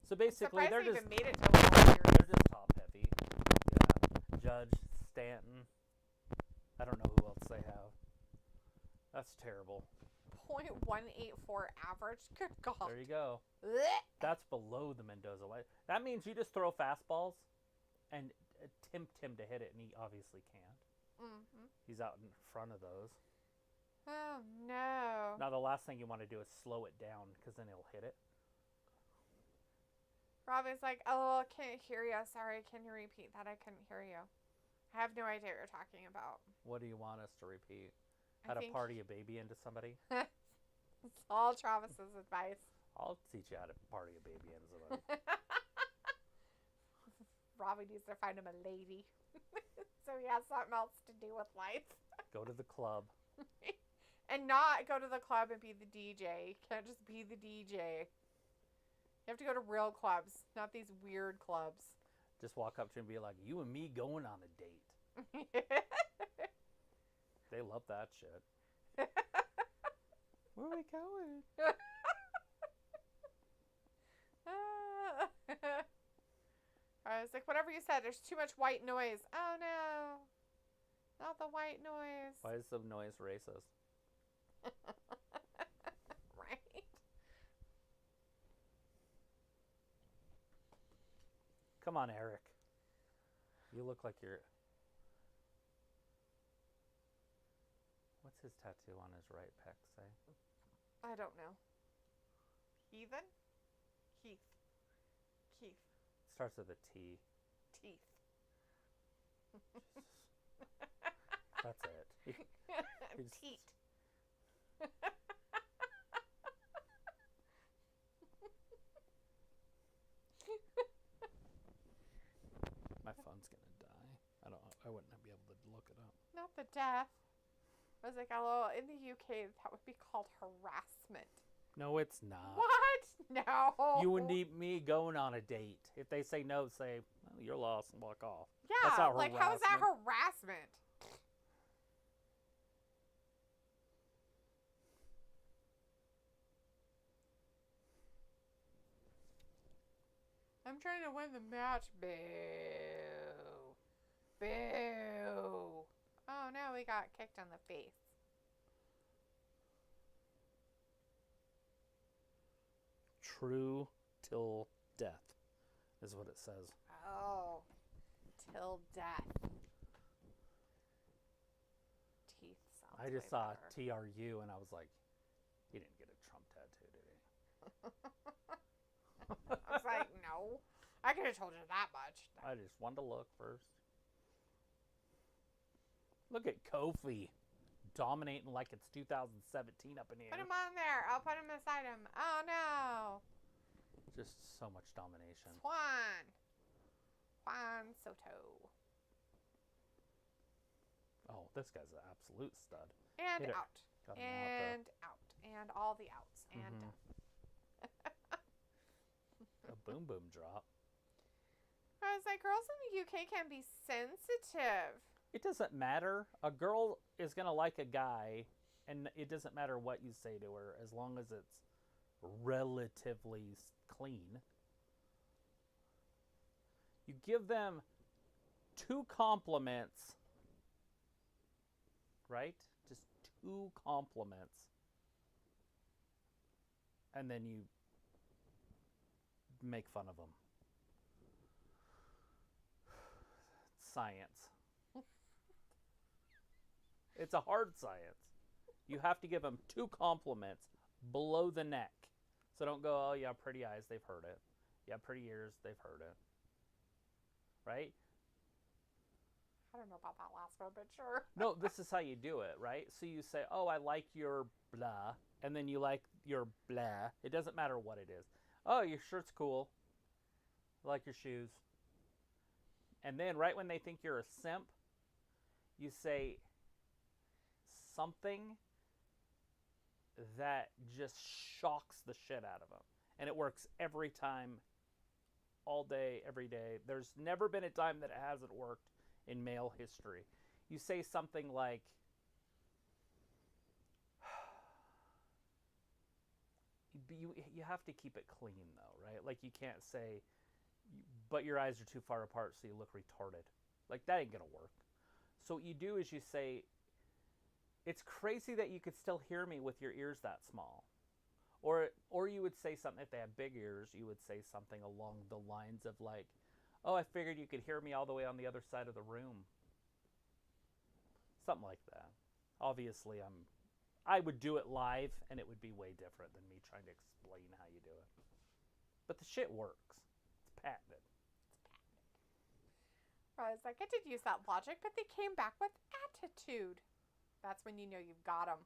So basically, they're just even made it to last year. they're just top heavy. Yeah. Judge, Stanton. I don't know who else they have. That's terrible. .184 average. Good God. There you go. Blech. That's below the Mendoza line. That means you just throw fastballs and tempt him to hit it, and he obviously can't. Mm-hmm. He's out in front of those. Oh, no. Now, the last thing you want to do is slow it down, because then he'll hit it. Robbie's like, oh, I can't hear you. Sorry, can you repeat that? I couldn't hear you. I have no idea what you're talking about. What do you want us to repeat? How to party a baby into somebody? It's all Travis's advice. I'll teach you how to party a baby into somebody. Robbie needs to find him a lady. So he has something else to do with life. Go to the club. And not go to the club and be the DJ. Can't just be the DJ. You have to go to real clubs, not these weird clubs. Just walk up to him and be like, you and me going on a date. They love that shit. Where are we going? I was like, whatever you said, there's too much white noise. Oh no. Not the white noise. Why is the noise racist? Right? Come on, Eric. You look like you're... What's his tattoo on his right pec say? I don't know. Heathen? Keith. Starts with a T. Teeth. That's it. He's- Teat. My phone's gonna die. I wouldn't be able to look it up. Not the death. I was like, oh, in the UK, that would be called harassment. No, it's not. What? No. You would need me going on a date. If they say no, say, well, you're lost and walk off. Yeah, That's not like, how is that harassment? I'm trying to win the match. Boo. Boo. Oh, no, we got kicked on the face. True till death is what it says. Oh, till death. Teeth sounds I just way saw better. TRU and I was like, he didn't get a Trump tattoo, did he? I was like, no. I could have told you that much. I just wanted to look first. Look at Kofi dominating like it's 2017 up in here. Put him on there. I'll put him beside him. Oh, no. Just so much domination. Juan Soto. Oh, this guy's an absolute stud. And Hit it. out. Got him out there. And out. And all the outs. And Mhm. A boom boom drop. I was like, girls in the UK can be sensitive. It doesn't matter. A girl is going to like a guy, and it doesn't matter what you say to her as long as it's relatively clean. You give them 2 compliments, right? Just 2 compliments. And then you make fun of them. Science. It's a hard science. You have to give them 2 compliments below the neck. So don't go, oh, yeah, pretty eyes, they've heard it. Yeah, pretty ears, they've heard it. right? I don't know about that last one, but sure. No, this is how you do it, right? So you say, oh, I like your blah, and then you like your blah. It doesn't matter what it is. Oh, your shirt's cool. I like your shoes. And then right when they think you're a simp, you say something that just shocks the shit out of them. And it works every time, all day, every day. There's never been a time that it hasn't worked in male history. You say something like, you have to keep it clean though, right? Like you can't say, but your eyes are too far apart so you look retarded. Like that ain't gonna work. So what you do is you say, it's crazy that you could still hear me with your ears that small. Or you would say something, if they have big ears, you would say something along the lines of like, oh, I figured you could hear me all the way on the other side of the room. Something like that. Obviously, I would do it live, and it would be way different than me trying to explain how you do it. But the shit works. It's patented. I was like, I did use that logic, but they came back with attitude. That's when you know you've got them.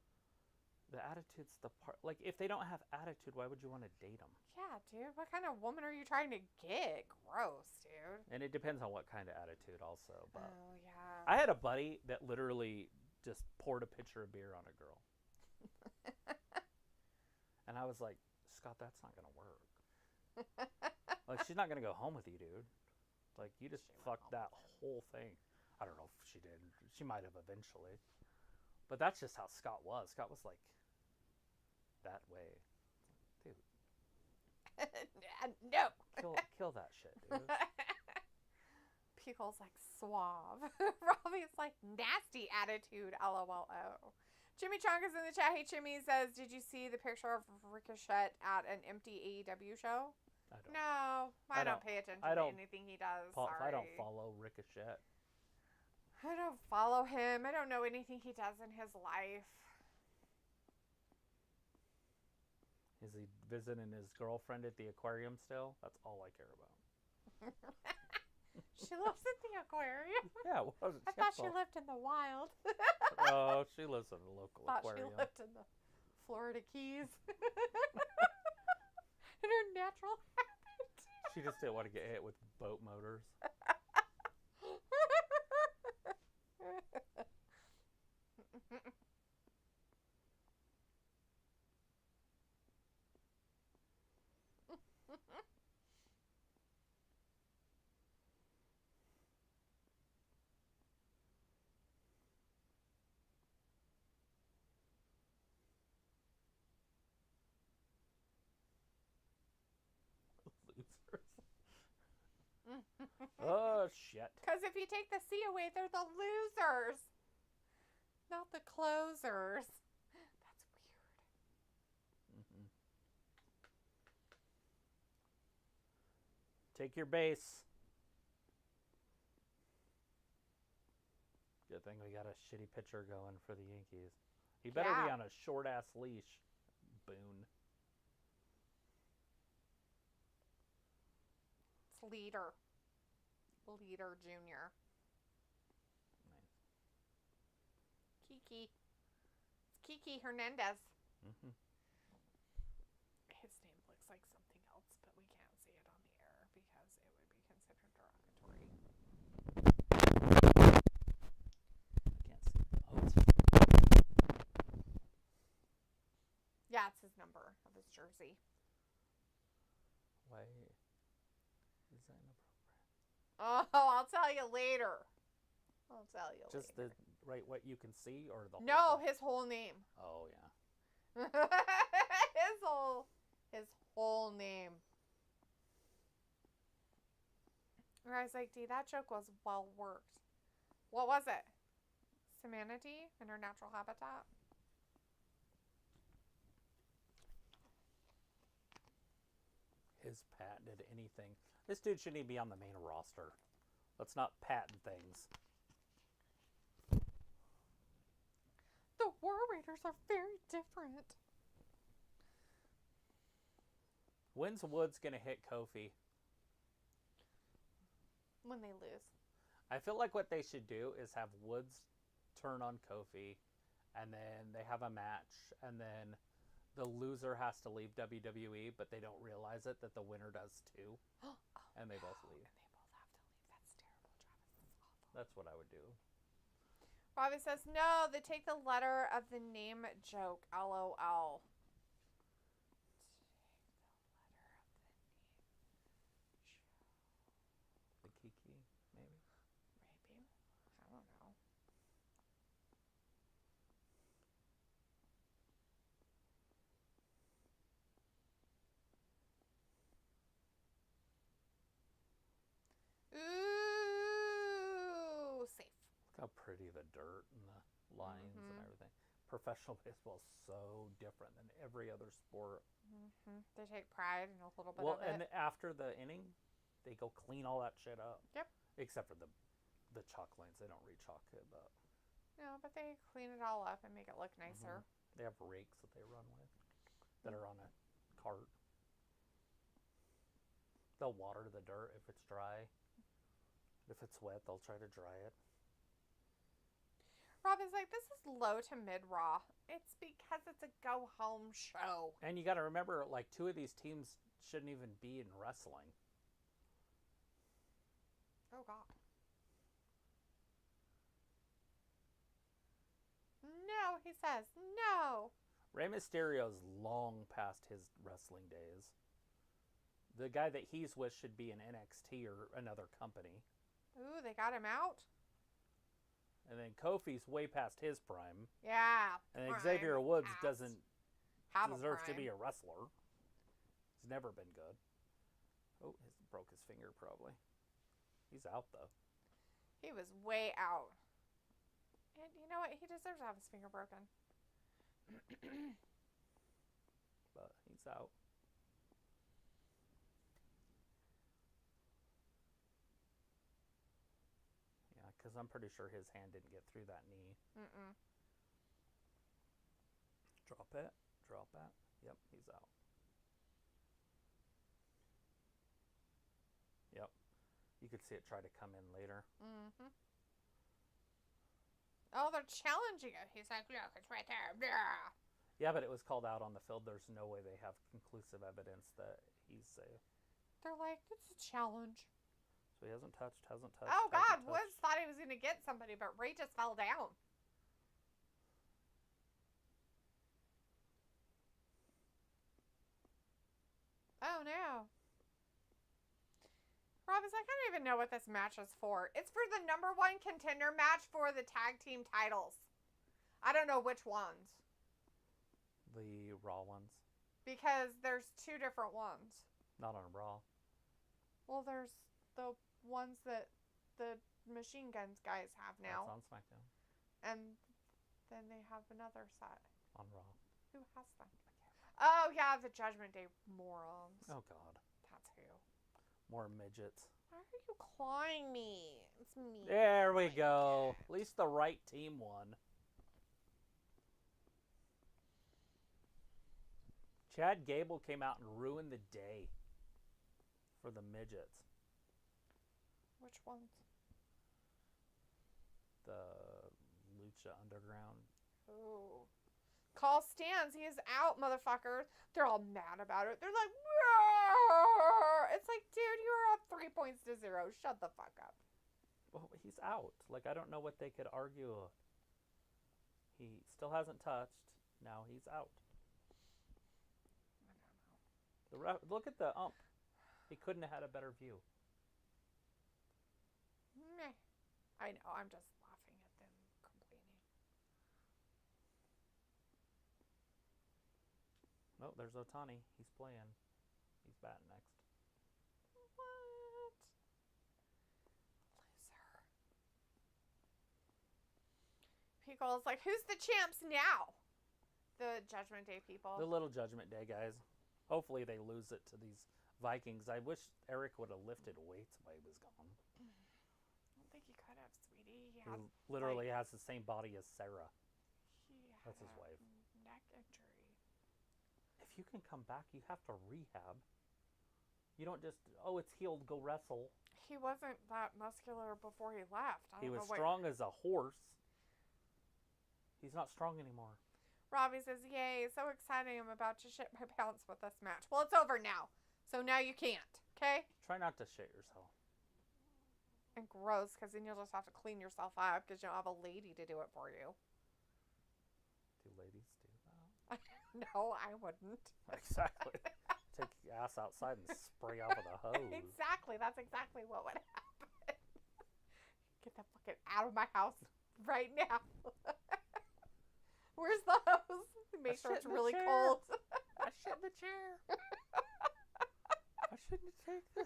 The attitude's the part. Like, if they don't have attitude, why would you want to date them? Yeah, dude. What kind of woman are you trying to get? Gross, dude. And it depends on what kind of attitude, also. But oh, yeah. I had a buddy that literally just poured a pitcher of beer on a girl. And I was like, Scott, that's not going to work. Like, she's not going to go home with you, dude. Like, you just fucked that whole thing. I don't know if she did. She might have eventually. But that's just how Scott was. Scott was like that way. Dude. No. Kill that shit, dude. Pickle's like suave. Robbie's like nasty attitude. LOLO. Jimmy Chong is in the chat. Hey, Jimmy says, did you see the picture of Ricochet at an empty AEW show? I don't. No, I don't pay attention to anything he does. Sorry. I don't follow Ricochet. I don't follow him. I don't know anything he does in his life. Is he visiting his girlfriend at the aquarium still? That's all I care about. She lives in the aquarium? Yeah, well, I thought she lived in the wild. Oh, she lives in a local aquarium. She lived in the Florida Keys. In her natural habitat. She just didn't want to get hit with boat motors. Oh, shit. Because if you take the C away, they're the losers. Not the closers. That's weird. Mm-hmm. Take your base. Good thing we got a shitty pitcher going for the Yankees. He better be on a short-ass leash, Boone. It's Leader Jr. Nice. Kiki. It's Kiki Hernandez. Mm-hmm. His name looks like something else, but we can't say it on the air because it would be considered derogatory. Can't see. Oh, it's... Yeah, it's his number of his jersey. Why is that inappropriate? Oh, I'll tell you later. Just what you can see, or the whole No, thing? his whole name. Oh, yeah. his whole name. I was like, D, that joke was well worked. What was it? Semanity in her natural habitat? His patented anything. This dude shouldn't even be on the main roster. Let's not patent things. The War Raiders are very different. When's Woods gonna hit Kofi? When they lose. I feel like what they should do is have Woods turn on Kofi, and then they have a match, and then the loser has to leave WWE, but they don't realize it, that the winner does too. And they both leave. And they both have to leave. That's terrible, Travis. That's awful. That's what I would do. Robbie says, no, they take the letter of the name joke. LOL. The Kiki, maybe? Maybe. I don't know. Ooh, safe. Look how pretty the dirt and the lines and everything. Professional baseball is so different than every other sport. They take pride in a little bit Well, of it. and after the inning, they go clean all that shit up. Yep. Except for the chalk lanes. They don't re-chalk it, but... No, but they clean it all up and make it look nicer. They have rakes that they run with that are on a cart. They'll water the dirt if it's dry. If it's wet, they'll try to dry it. Robin's like, this is low to mid Raw. It's because it's a go home show. And you got to remember, like, 2 of these teams shouldn't even be in wrestling. Oh, God. No, he says. No. Rey Mysterio's long past his wrestling days. The guy that he's with should be in NXT or another company. Ooh, they got him out? And then Kofi's way past his prime. Yeah. And prime Xavier Woods past. doesn't Have deserve a to prime. be a wrestler. He's never been good. Oh, he broke his finger probably. He's out though. He was way out. And you know what? He deserves to have his finger broken. But he's out. Yeah, because I'm pretty sure his hand didn't get through that knee. Drop it. Drop it. Yep, he's out. Yep. You could see it try to come in later. Oh, they're challenging it. He's like, look, it's right there. Yeah. Yeah, but it was called out on the field. There's no way they have conclusive evidence that he's safe. They're like, it's a challenge. So he hasn't touched. Oh, God. Woods thought he was going to get somebody, but Rey just fell down. Oh, no. Rob is like, I don't even know what this match is for. It's for the #1 contender match for the tag team titles. I don't know which ones. The Raw ones. Because there's 2 different ones. Not on Raw. Well, there's the ones that the machine guns guys have now. That's on SmackDown. And then they have another set. On Raw. Who has them? Oh, yeah, the Judgment Day morons. Oh, God. That's who. More midgets. Why are you clawing me? It's me. There we go. At least the right team won. Chad Gable came out and ruined the day for the midgets. Which ones? The Lucha Underground. Oh. Call stands. He is out, motherfuckers. They're all mad about it. They're like, roar! It's like, dude, you were up 3-0. Shut the fuck up. Well, he's out. Like, I don't know what they could argue. He still hasn't touched. Now he's out. I don't know. Look at the ump. He couldn't have had a better view. Meh. I know. I'm just laughing at them complaining. No, there's Otani. He's playing. He's batting next. What? Loser. Pickle's like, who's the champs now? The Judgment Day people. The little Judgment Day guys. Hopefully they lose it to these Vikings. I wish Eric would have lifted weights while he was gone. I don't think he could have, sweetie. He He has, literally has the same body as Sarah. That's his had a wife. neck injury. If you can come back, you have to rehab. You don't just, oh, it's healed, go wrestle. he wasn't that muscular before he left. He was strong as a horse. He's not strong anymore. Robbie says, yay, so exciting. I'm about to shit my pants with this match. Well, it's over now. So now you can't, okay? Try not to shit yourself. And gross, because then you'll just have to clean yourself up because you don't have a lady to do it for you. Do ladies do that? No, I wouldn't. Exactly. Take your ass outside and spray out with a hose. Exactly. That's exactly what would happen. Get that fucking out of my house right now. Where's the hose? Make sure it's really cold. I shit in the chair. I shouldn't take the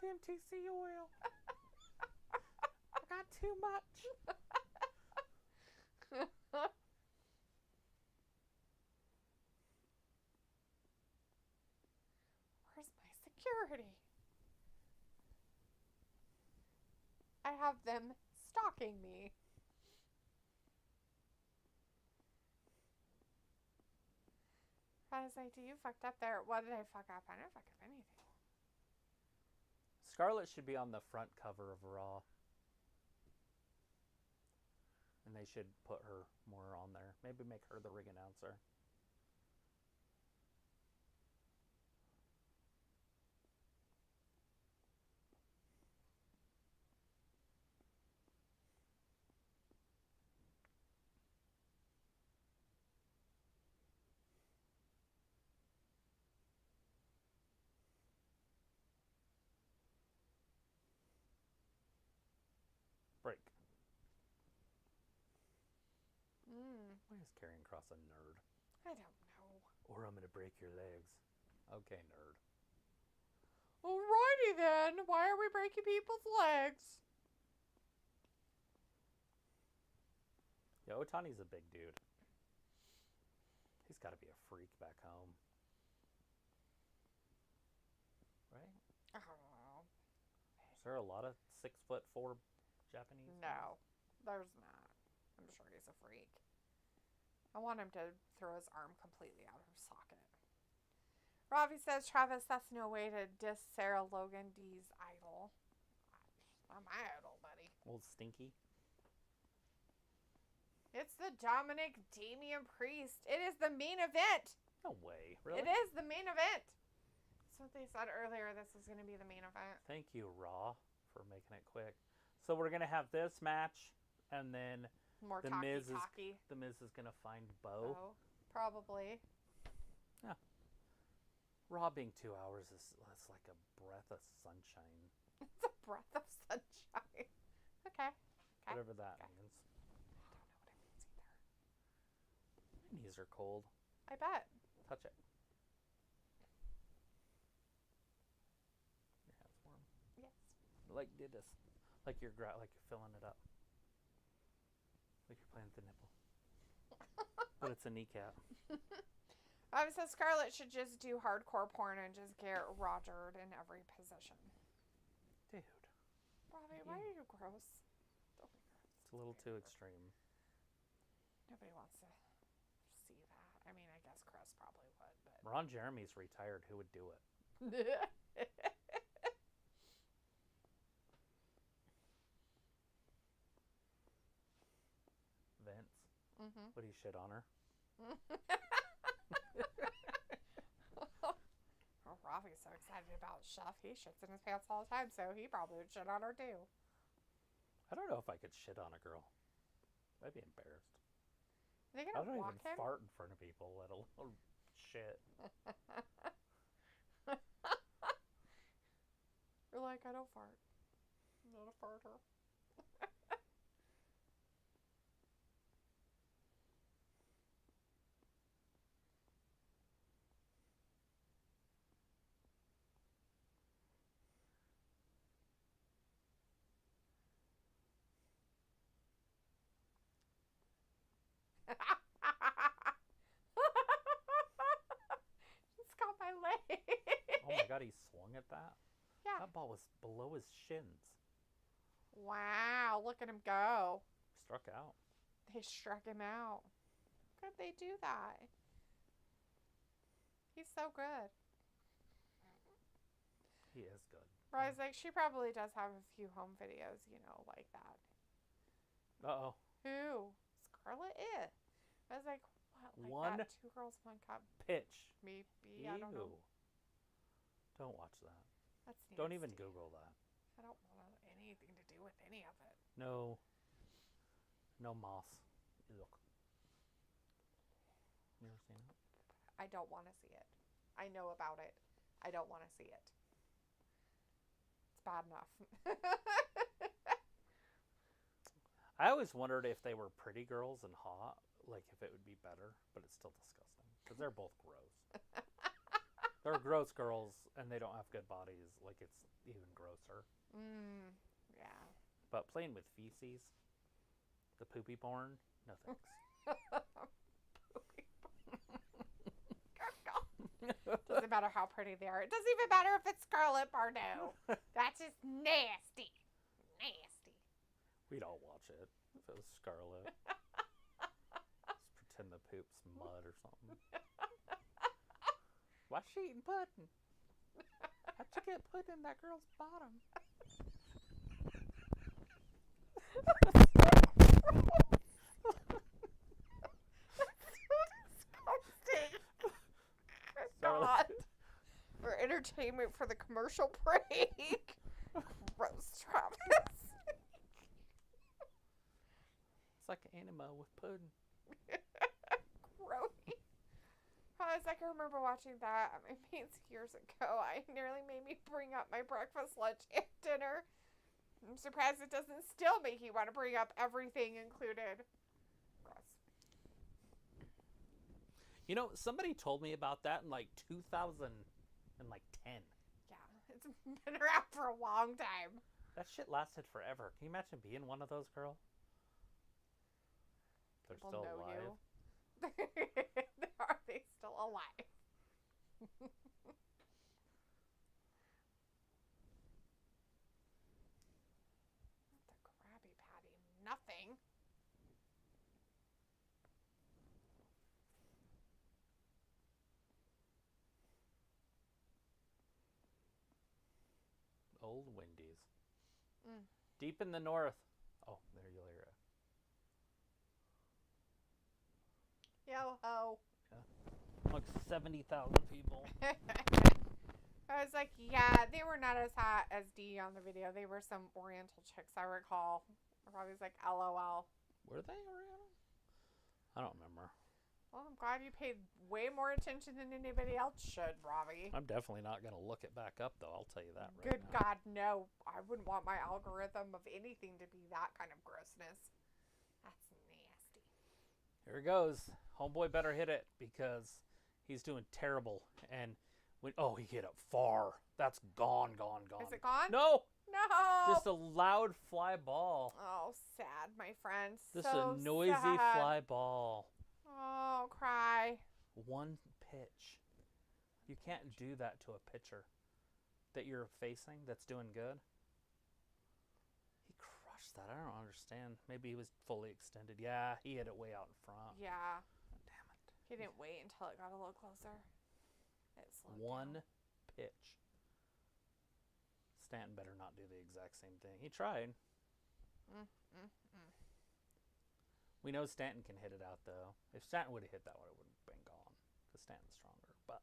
MTC oil. I got too much. Where's my security? I have them stalking me. I was like, you fucked up there. What did I fuck up? I didn't fuck up anything. Scarlett should be on the front cover of Raw. And they should put her more on there. Maybe make her the ring announcer. Break. Why is Karrion Kross a nerd? I don't know. Or I'm gonna break your legs. Okay, nerd. Alrighty then. Why are we breaking people's legs? Yeah, Otani's a big dude. He's got to be a freak back home. Right? I don't know. Is there a lot of 6'4" Japanese? No, there's not. I'm sure he's a freak. I want him to throw his arm completely out of his socket. Robbie says, Travis, that's no way to diss Sarah Logan D's idol. Not my idol, buddy. Old Stinky. It's the Dominik Damian Priest. It is the main event. No way. Really? It is the main event. That's what they said earlier. This was going to be the main event. Thank you, Raw, for making it quick. So we're going to have this match, and then More The talky. Miz is going to find Bo. Probably. Yeah. Raw being 2 hours is like a breath of sunshine. It's a breath of sunshine. Okay. Whatever that means. I don't know what it means either. My knees are cold. I bet. Touch it. Your hand's warm. Yes. Like did this. Like you're filling it up. Like you're playing with the nipple. But it's a kneecap. So Scarlett should just do hardcore porn and just get Rogered in every position. Dude. Robbie, why are you gross? Don't be gross. It's a little too extreme. Nobody wants to see that. I mean, I guess Chris probably would, but Ron Jeremy's retired. Who would do it? Vince. Mm-hmm. Would he shit on her? Oh, Robbie's so excited about Chef. He shits in his pants all the time, so he probably would shit on her too. I don't know if I could shit on a girl. I'd be embarrassed. Are they I gonna don't walk even him? fart in front of people, let alone shit. You're like, I don't fart. I'm not a farter. Just got my leg. Oh my god, he swung at that? Yeah. That ball was below his shins. Wow, look at him go. Struck out. They struck him out. How could they do that? He's so good. He is good. I was like, she probably does have a few home videos, like that. Uh-oh. Who? Scarlett? I was like, what? Like One that? Two girls, one cup. pitch. Maybe. I don't know. Don't watch that. That's nasty. Don't even Google that. I don't want anything to do with any of it. No. No moss. Look. You ever seen it? I don't want to see it. I know about it. I don't want to see it. It's bad enough. I always wondered if they were pretty girls and hot, like if it would be better, but it's still disgusting because they're both gross. They're gross girls and they don't have good bodies. Like it's even grosser. Yeah. But playing with feces, the poopy porn, no thanks. Doesn't matter how pretty they are. It doesn't even matter if it's Scarlett Bordeaux. That's just nasty. Nasty. We'd all watch it if it was Scarlett. Just pretend the poop's mud or something. Why's she eating pudding? How'd you get pudding in that girl's bottom? God. For entertainment for the commercial break. Gross, Travis. It's like an anima with pudding. Grody. I was like, I remember watching that at my mate's years ago. It nearly made me bring up my breakfast, lunch, and dinner. I'm surprised it doesn't still make you want to bring up everything included. Gross. You know, somebody told me about that in like 2010. Yeah, it's been around for a long time. That shit lasted forever. Can you imagine being one of those girls? They're People still know alive. you. Are they still alive? The Krabby Patty. Nothing. Old Wendy's. Deep in the north. Oh, there you'll hear it. Yo ho. Yeah. Like 70,000 people. I was like, yeah, they were not as hot as D on the video. They were some Oriental chicks, I recall. I was like, LOL. Were they Oriental? I don't remember. Well, I'm glad you paid way more attention than anybody else should, Robbie. I'm definitely not going to look it back up, though. I'll tell you that right Good now. God, no. I wouldn't want my algorithm of anything to be that kind of grossness. That's nasty. Here it goes. Homeboy better hit it because he's doing terrible. And he hit it far. That's gone. Is it gone? No. No. Just a loud fly ball. Oh, sad, my friend. Just so a noisy sad. fly ball. Oh, cry. One pitch. You can't do that to a pitcher that you're facing that's doing good. He crushed that. I don't understand. Maybe he was fully extended. Yeah, he hit it way out in front. Yeah. Damn it. He didn't wait until it got a little closer. It slowed One down. pitch. Stanton better not do the exact same thing. He tried. We know Stanton can hit it out, though. If Stanton would have hit that one, it would have been gone. Because Stanton's stronger. But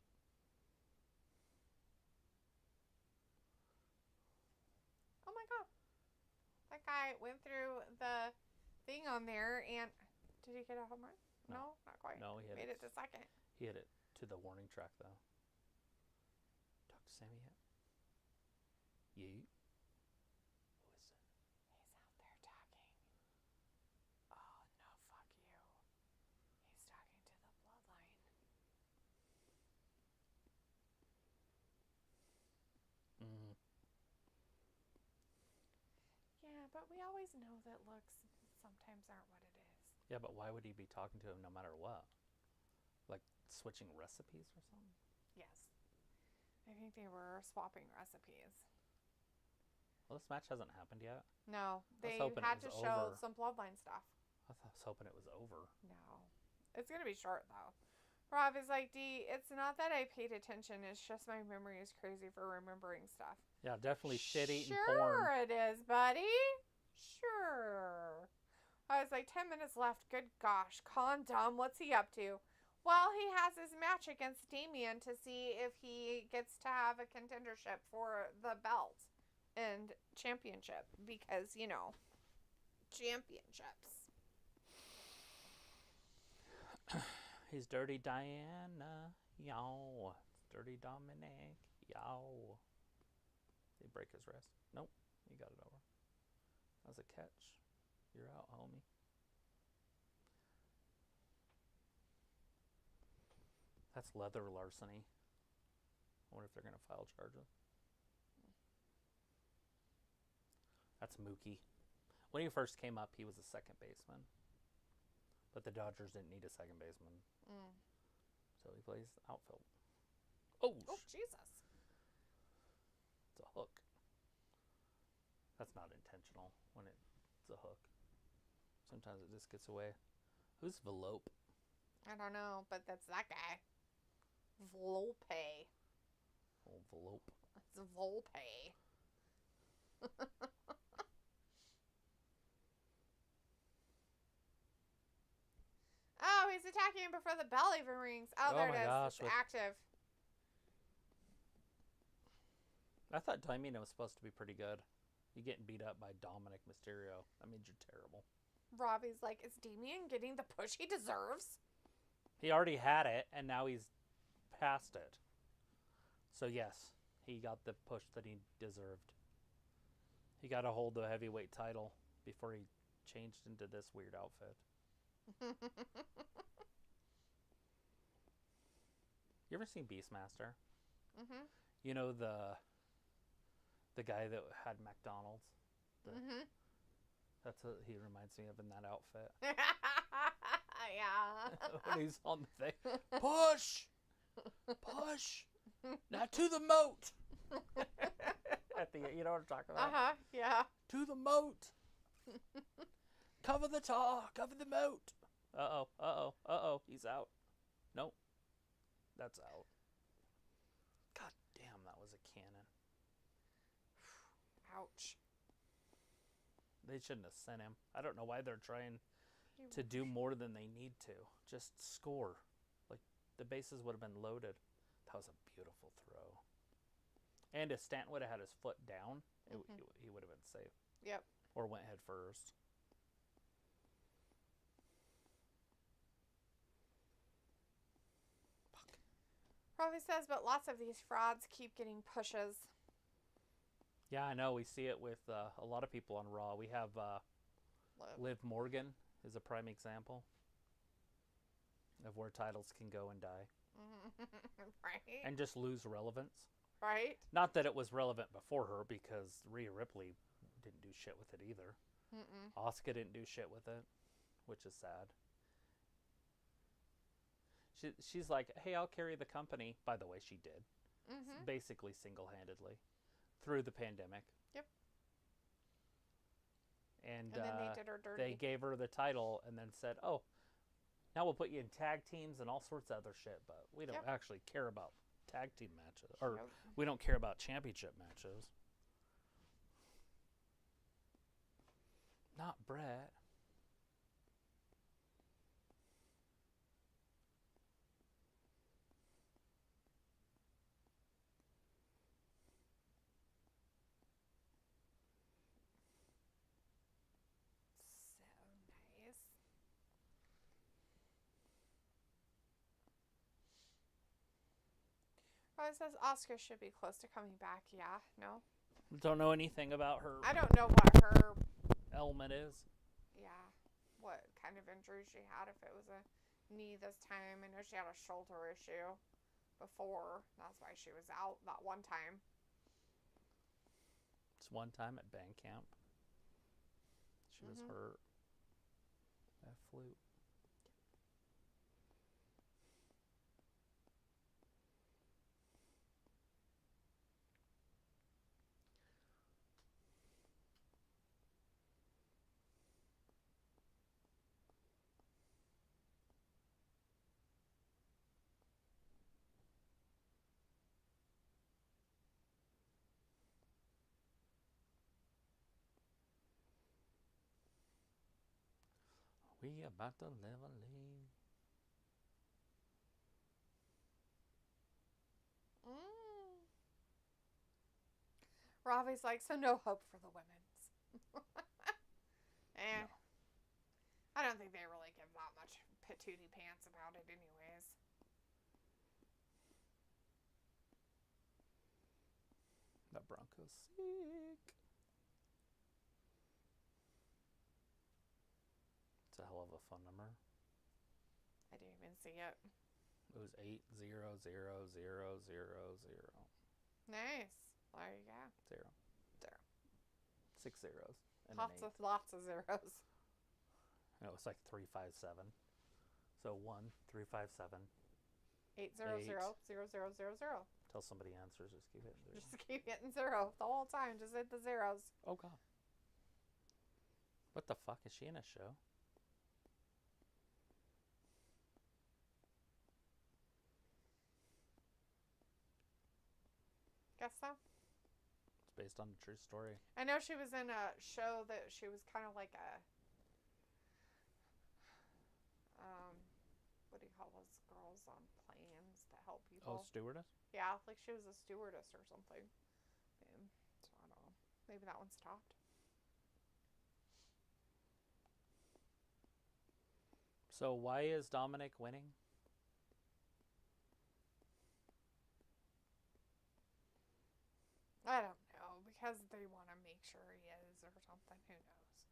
Oh my God. That guy went through the thing on there and did he get a home run? No, not quite. no, he hit Made it to second. He hit it to the warning track, though. Dr. Sammy hit. Yeet. Who is it? He's out there talking. Oh, no, fuck you. He's talking to the bloodline. Yeah, but we always know that looks sometimes aren't what it is. Yeah, but why would he be talking to him no matter what? Like switching recipes or something? Yes. I think they were swapping recipes. Well, this match hasn't happened yet. No, they hoping had it to was show over. some bloodline stuff. I was hoping it was over. No. It's going to be short, though. Rob is like, D, it's not that I paid attention. It's just my memory is crazy for remembering stuff. Yeah, definitely shit-eating Sure porn. it is, buddy. Sure. I was like, 10 minutes left. Good gosh. Calm down. What's he up to? Well, he has his match against Damien to see if he gets to have a contendership for the belt and championship. Because, you know, championships. He's Dirty Diana. Yow. Dirty Dominik. Yow. Did he break his wrist? Nope. He got it over. That was a catch. You're out, homie. That's leather larceny. I wonder if they're going to file charges. That's Mookie. When he first came up, he was a second baseman. But the Dodgers didn't need a second baseman. So he plays outfield. Oh, Jesus. It's a hook. That's not intentional when it's a hook. Sometimes it just gets away. Who's Velope? I don't know, but that's that guy. Volpe. Oh, Velope. It's Volpe. Oh, he's attacking him before the bell even rings. Oh, there it is. Gosh, It's active. I thought Damien was supposed to be pretty good. You getting beat up by Dominik Mysterio. That means you're terrible. Robbie's like, is Damien getting the push he deserves? He already had it, and now he's past it. So yes, he got the push that he deserved. He got to hold the heavyweight title before he changed into this weird outfit. You ever seen Beastmaster? Mm-hmm. You know the guy that had McDonald's? That's what he reminds me of in that outfit. Yeah. When he's on the thing. Push! Push! Now to the moat! At the, you know what I'm talking about? Uh-huh, yeah. To the moat! Cover the tar! Cover the moat! Uh-oh, uh-oh, uh-oh. He's out. Nope. That's out. God damn, that was a cannon. Ouch. They shouldn't have sent him. I don't know why they're trying to do more than they need to. Just score. Like, the bases would have been loaded. That was a beautiful throw. And if Stanton would have had his foot down, he would have been safe. Yep. Or went head first. Fuck. Probably says, but lots of these frauds keep getting pushes. Yeah, I know. We see it with a lot of people on Raw. We have Liv Morgan is a prime example of where titles can go and die. Right. And just lose relevance. Right. Not that it was relevant before her, because Rhea Ripley didn't do shit with it either. Asuka didn't do shit with it, which is sad. She's like, hey, I'll carry the company. By the way, she did. Basically single-handedly. Through the pandemic. Yep. And then they did her dirty. They gave her the title and then said, oh, now we'll put you in tag teams and all sorts of other shit, but we don't actually care about tag team matches. Or we don't care about championship matches. Not Brett. Well, it says Asuka should be close to coming back. Yeah, no? Don't know anything about her I don't know what her, element is. what kind of injury she had, if it was a knee this time. I know she had a shoulder issue before. That's why she was out that one time. It's one time at band camp. She was hurt. That fluke. We about to live a league. Ravi's like, so no hope for the women's. No. I don't think they really give that much patootie pants about it anyways. That Bronco's sick. It's a hell of a phone number. I didn't even see it. It was 8000000. Nice. There you go. Zero. 6 zeros. And Lots of zeros. And it was like 357. So 1357. 8000000. Till somebody answers, just keep hitting zero. Just keep hitting zero the whole time. Just hit the zeros. Oh god. What the fuck? Is she in a show? Guess so. It's based on a true story. I know she was in a show that she was kind of like a what do you call those girls on planes that help people? Oh, stewardess? Yeah, like she was a stewardess or something. So I don't know. Maybe that one stopped. So why is Dominik winning? I don't know, because they want to make sure he is or something. Who knows?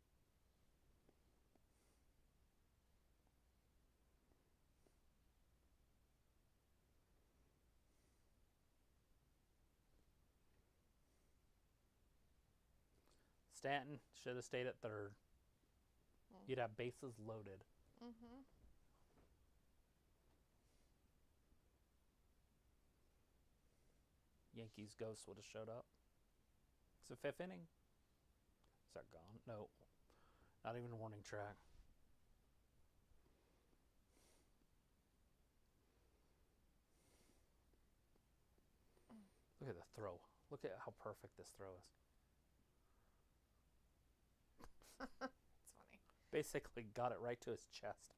Stanton should have stayed at third. You'd have bases loaded. Mm-hmm. Yankees ghost would have showed up. It's the fifth inning. Is that gone? No. Not even a warning track. Look at the throw. Look at how perfect this throw is. It's funny. Basically got it right to his chest.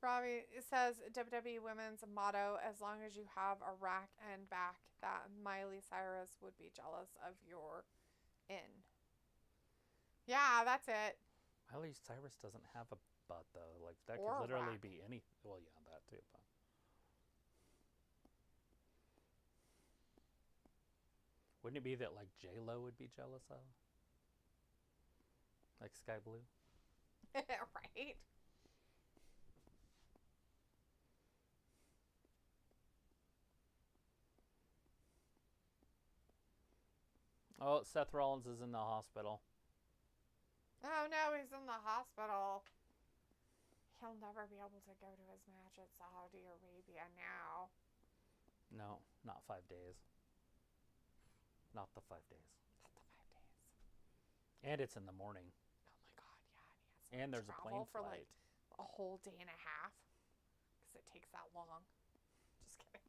Robbie says WWE Women's motto, as long as you have a rack and back, that Miley Cyrus would be jealous of your in. Yeah, that's it. Miley Cyrus doesn't have a butt though. Like that Or could literally rack. be any. Well, yeah, that too. But wouldn't it be that like J Lo would be jealous of? Like Sky Blue? Right? Oh, Seth Rollins is in the hospital. Oh no, he's in the hospital. He'll never be able to go to his match at Saudi Arabia now. No, not 5 days. Not the 5 days. Not the 5 days. And it's in the morning. Oh my god, yeah. And there's a plane for flight. like a whole day and a half. Because it takes that long. Just kidding.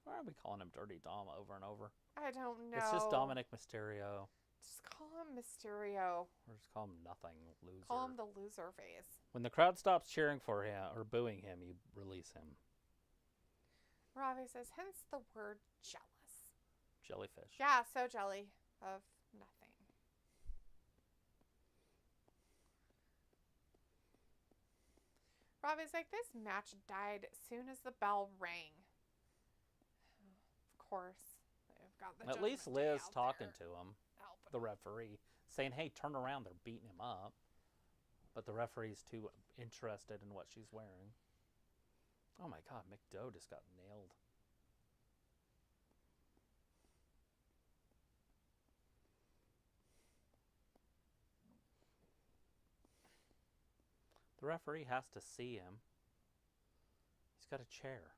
Why are we calling him Dirty Dom over and over? I don't know. It's just Dominik Mysterio. Just call him Mysterio. Or just call him nothing, loser. Call him the loser face. When the crowd stops cheering for him or booing him, you release him. Ravi says, hence the word jealous. Jellyfish. Yeah, so jelly of nothing. Ravi's like, this match died as soon as the bell rang. Of course, they've got the At least Judgment Day Liz out talking there to him, helping the him. referee, saying, hey, turn around, they're beating him up. But the referee's too interested in what she's wearing. Oh my god, McDo just got nailed. The referee has to see him. He's got a chair.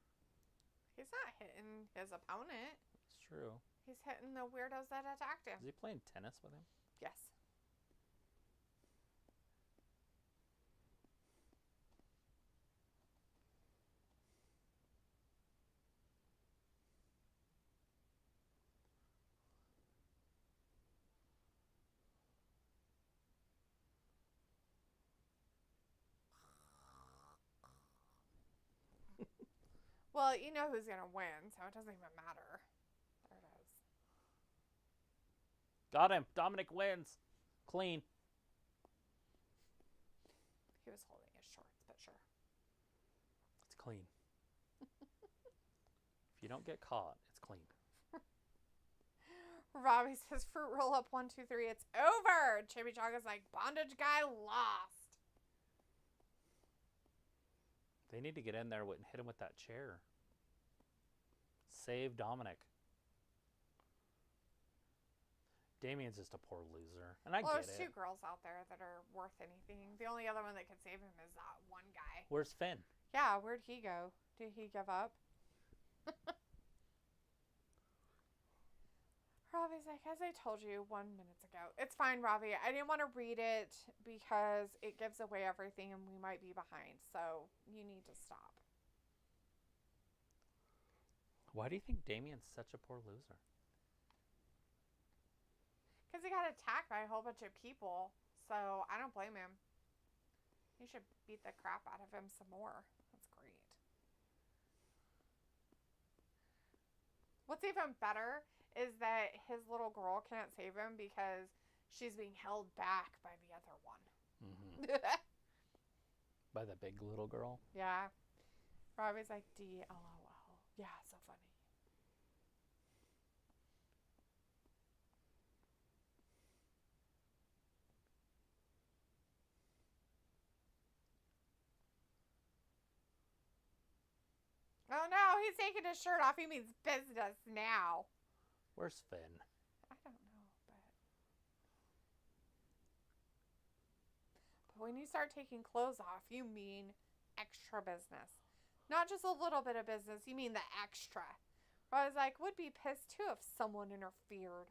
He's not hitting his opponent. It's true. He's hitting the weirdos that attacked him. Is he playing tennis with him? Yes. Well, you know who's going to win, so it doesn't even matter. There it is. Got him. Dominik wins. Clean. He was holding his shorts, but sure. It's clean. If you don't get caught, it's clean. Robbie says, fruit roll up 1, 2, 3. It's over. Chimichanga's like, bondage guy lost. They need to get in there and hit him with that chair. Save Dominik. Damien's just a poor loser. And I get there's it. two girls out there that are worth anything. The only other one that could save him is that one guy. Where's Finn? Yeah, where'd he go? Did he give up? Robbie's like, as I told you 1 minute ago. It's fine, Robbie. I didn't want to read it because it gives away everything and we might be behind. So you need to stop. Why do you think Damien's such a poor loser? Because he got attacked by a whole bunch of people. So I don't blame him. You should beat the crap out of him some more. That's great. What's even better is that his little girl can't save him because she's being held back by the other one. Mm-hmm. By the big little girl? Yeah. Robbie's like, DLOL. Yeah, so funny. Oh no, he's taking his shirt off. He means business now. Where's Finn? I don't know, but when you start taking clothes off, you mean extra business. Not just a little bit of business, you mean the extra. I was like, would be pissed too if someone interfered.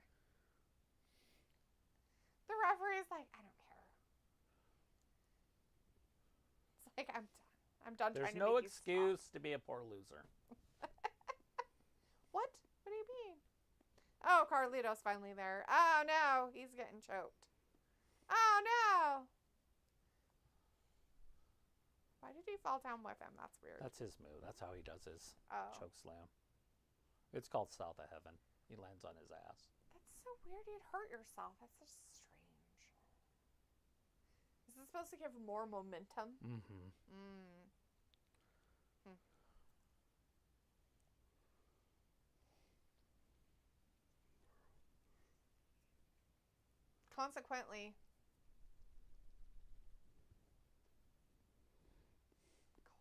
The referee's like, I don't care. It's like, I'm done. I'm done There's trying to no make excuse to be a poor loser. What? What do you mean? Oh, Carlito's finally there. Oh, no. He's getting choked. Oh, no. Why did he fall down with him? That's weird. That's his move. That's how he does his choke slam. It's called South of Heaven. He lands on his ass. That's so weird. You'd hurt yourself. That's just strange. Is this supposed to give more momentum? Mm-hmm. Consequently,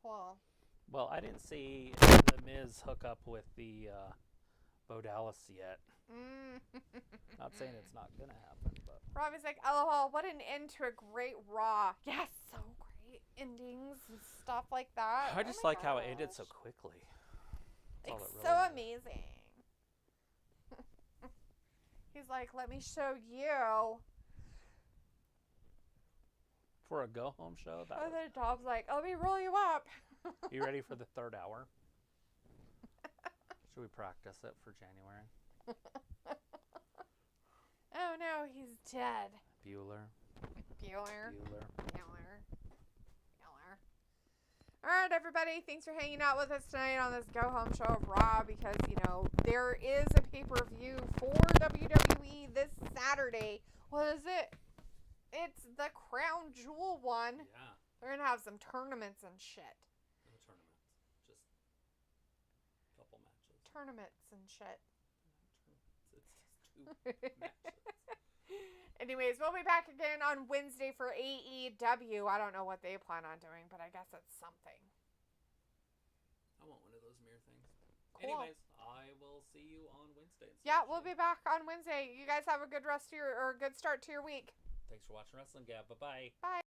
cool. Well, I didn't see the Miz hook up with the Bo Dallas yet. Not saying it's not going to happen, but... Robbie's like, LOL, what an end to a great Raw. Yes, so great endings and stuff like that. I just like how it ended so quickly. It's so amazing. He's like, let me show you. For a go-home show? And then Dom's like, let me roll you up. You ready for the third hour? Should we practice it for January? Oh no, he's dead. Bueller. All right, everybody. Thanks for hanging out with us tonight on this go-home show of Raw because, you know, there is a pay-per-view for WWE this Saturday. What is it? It's the Crown Jewel one. Yeah. They're going to have some tournaments and shit. No tournaments. Just a couple matches. Tournaments and shit. It's just 2 matches. Anyways, we'll be back again on Wednesday for AEW. I don't know what they plan on doing, but I guess it's something. I want one of those mirror things. Cool. Anyways, I will see you on Wednesday. Yeah, we'll be back on Wednesday. You guys have a good good start to your week. Thanks for watching Wrestling Gab. Bye-bye. Bye.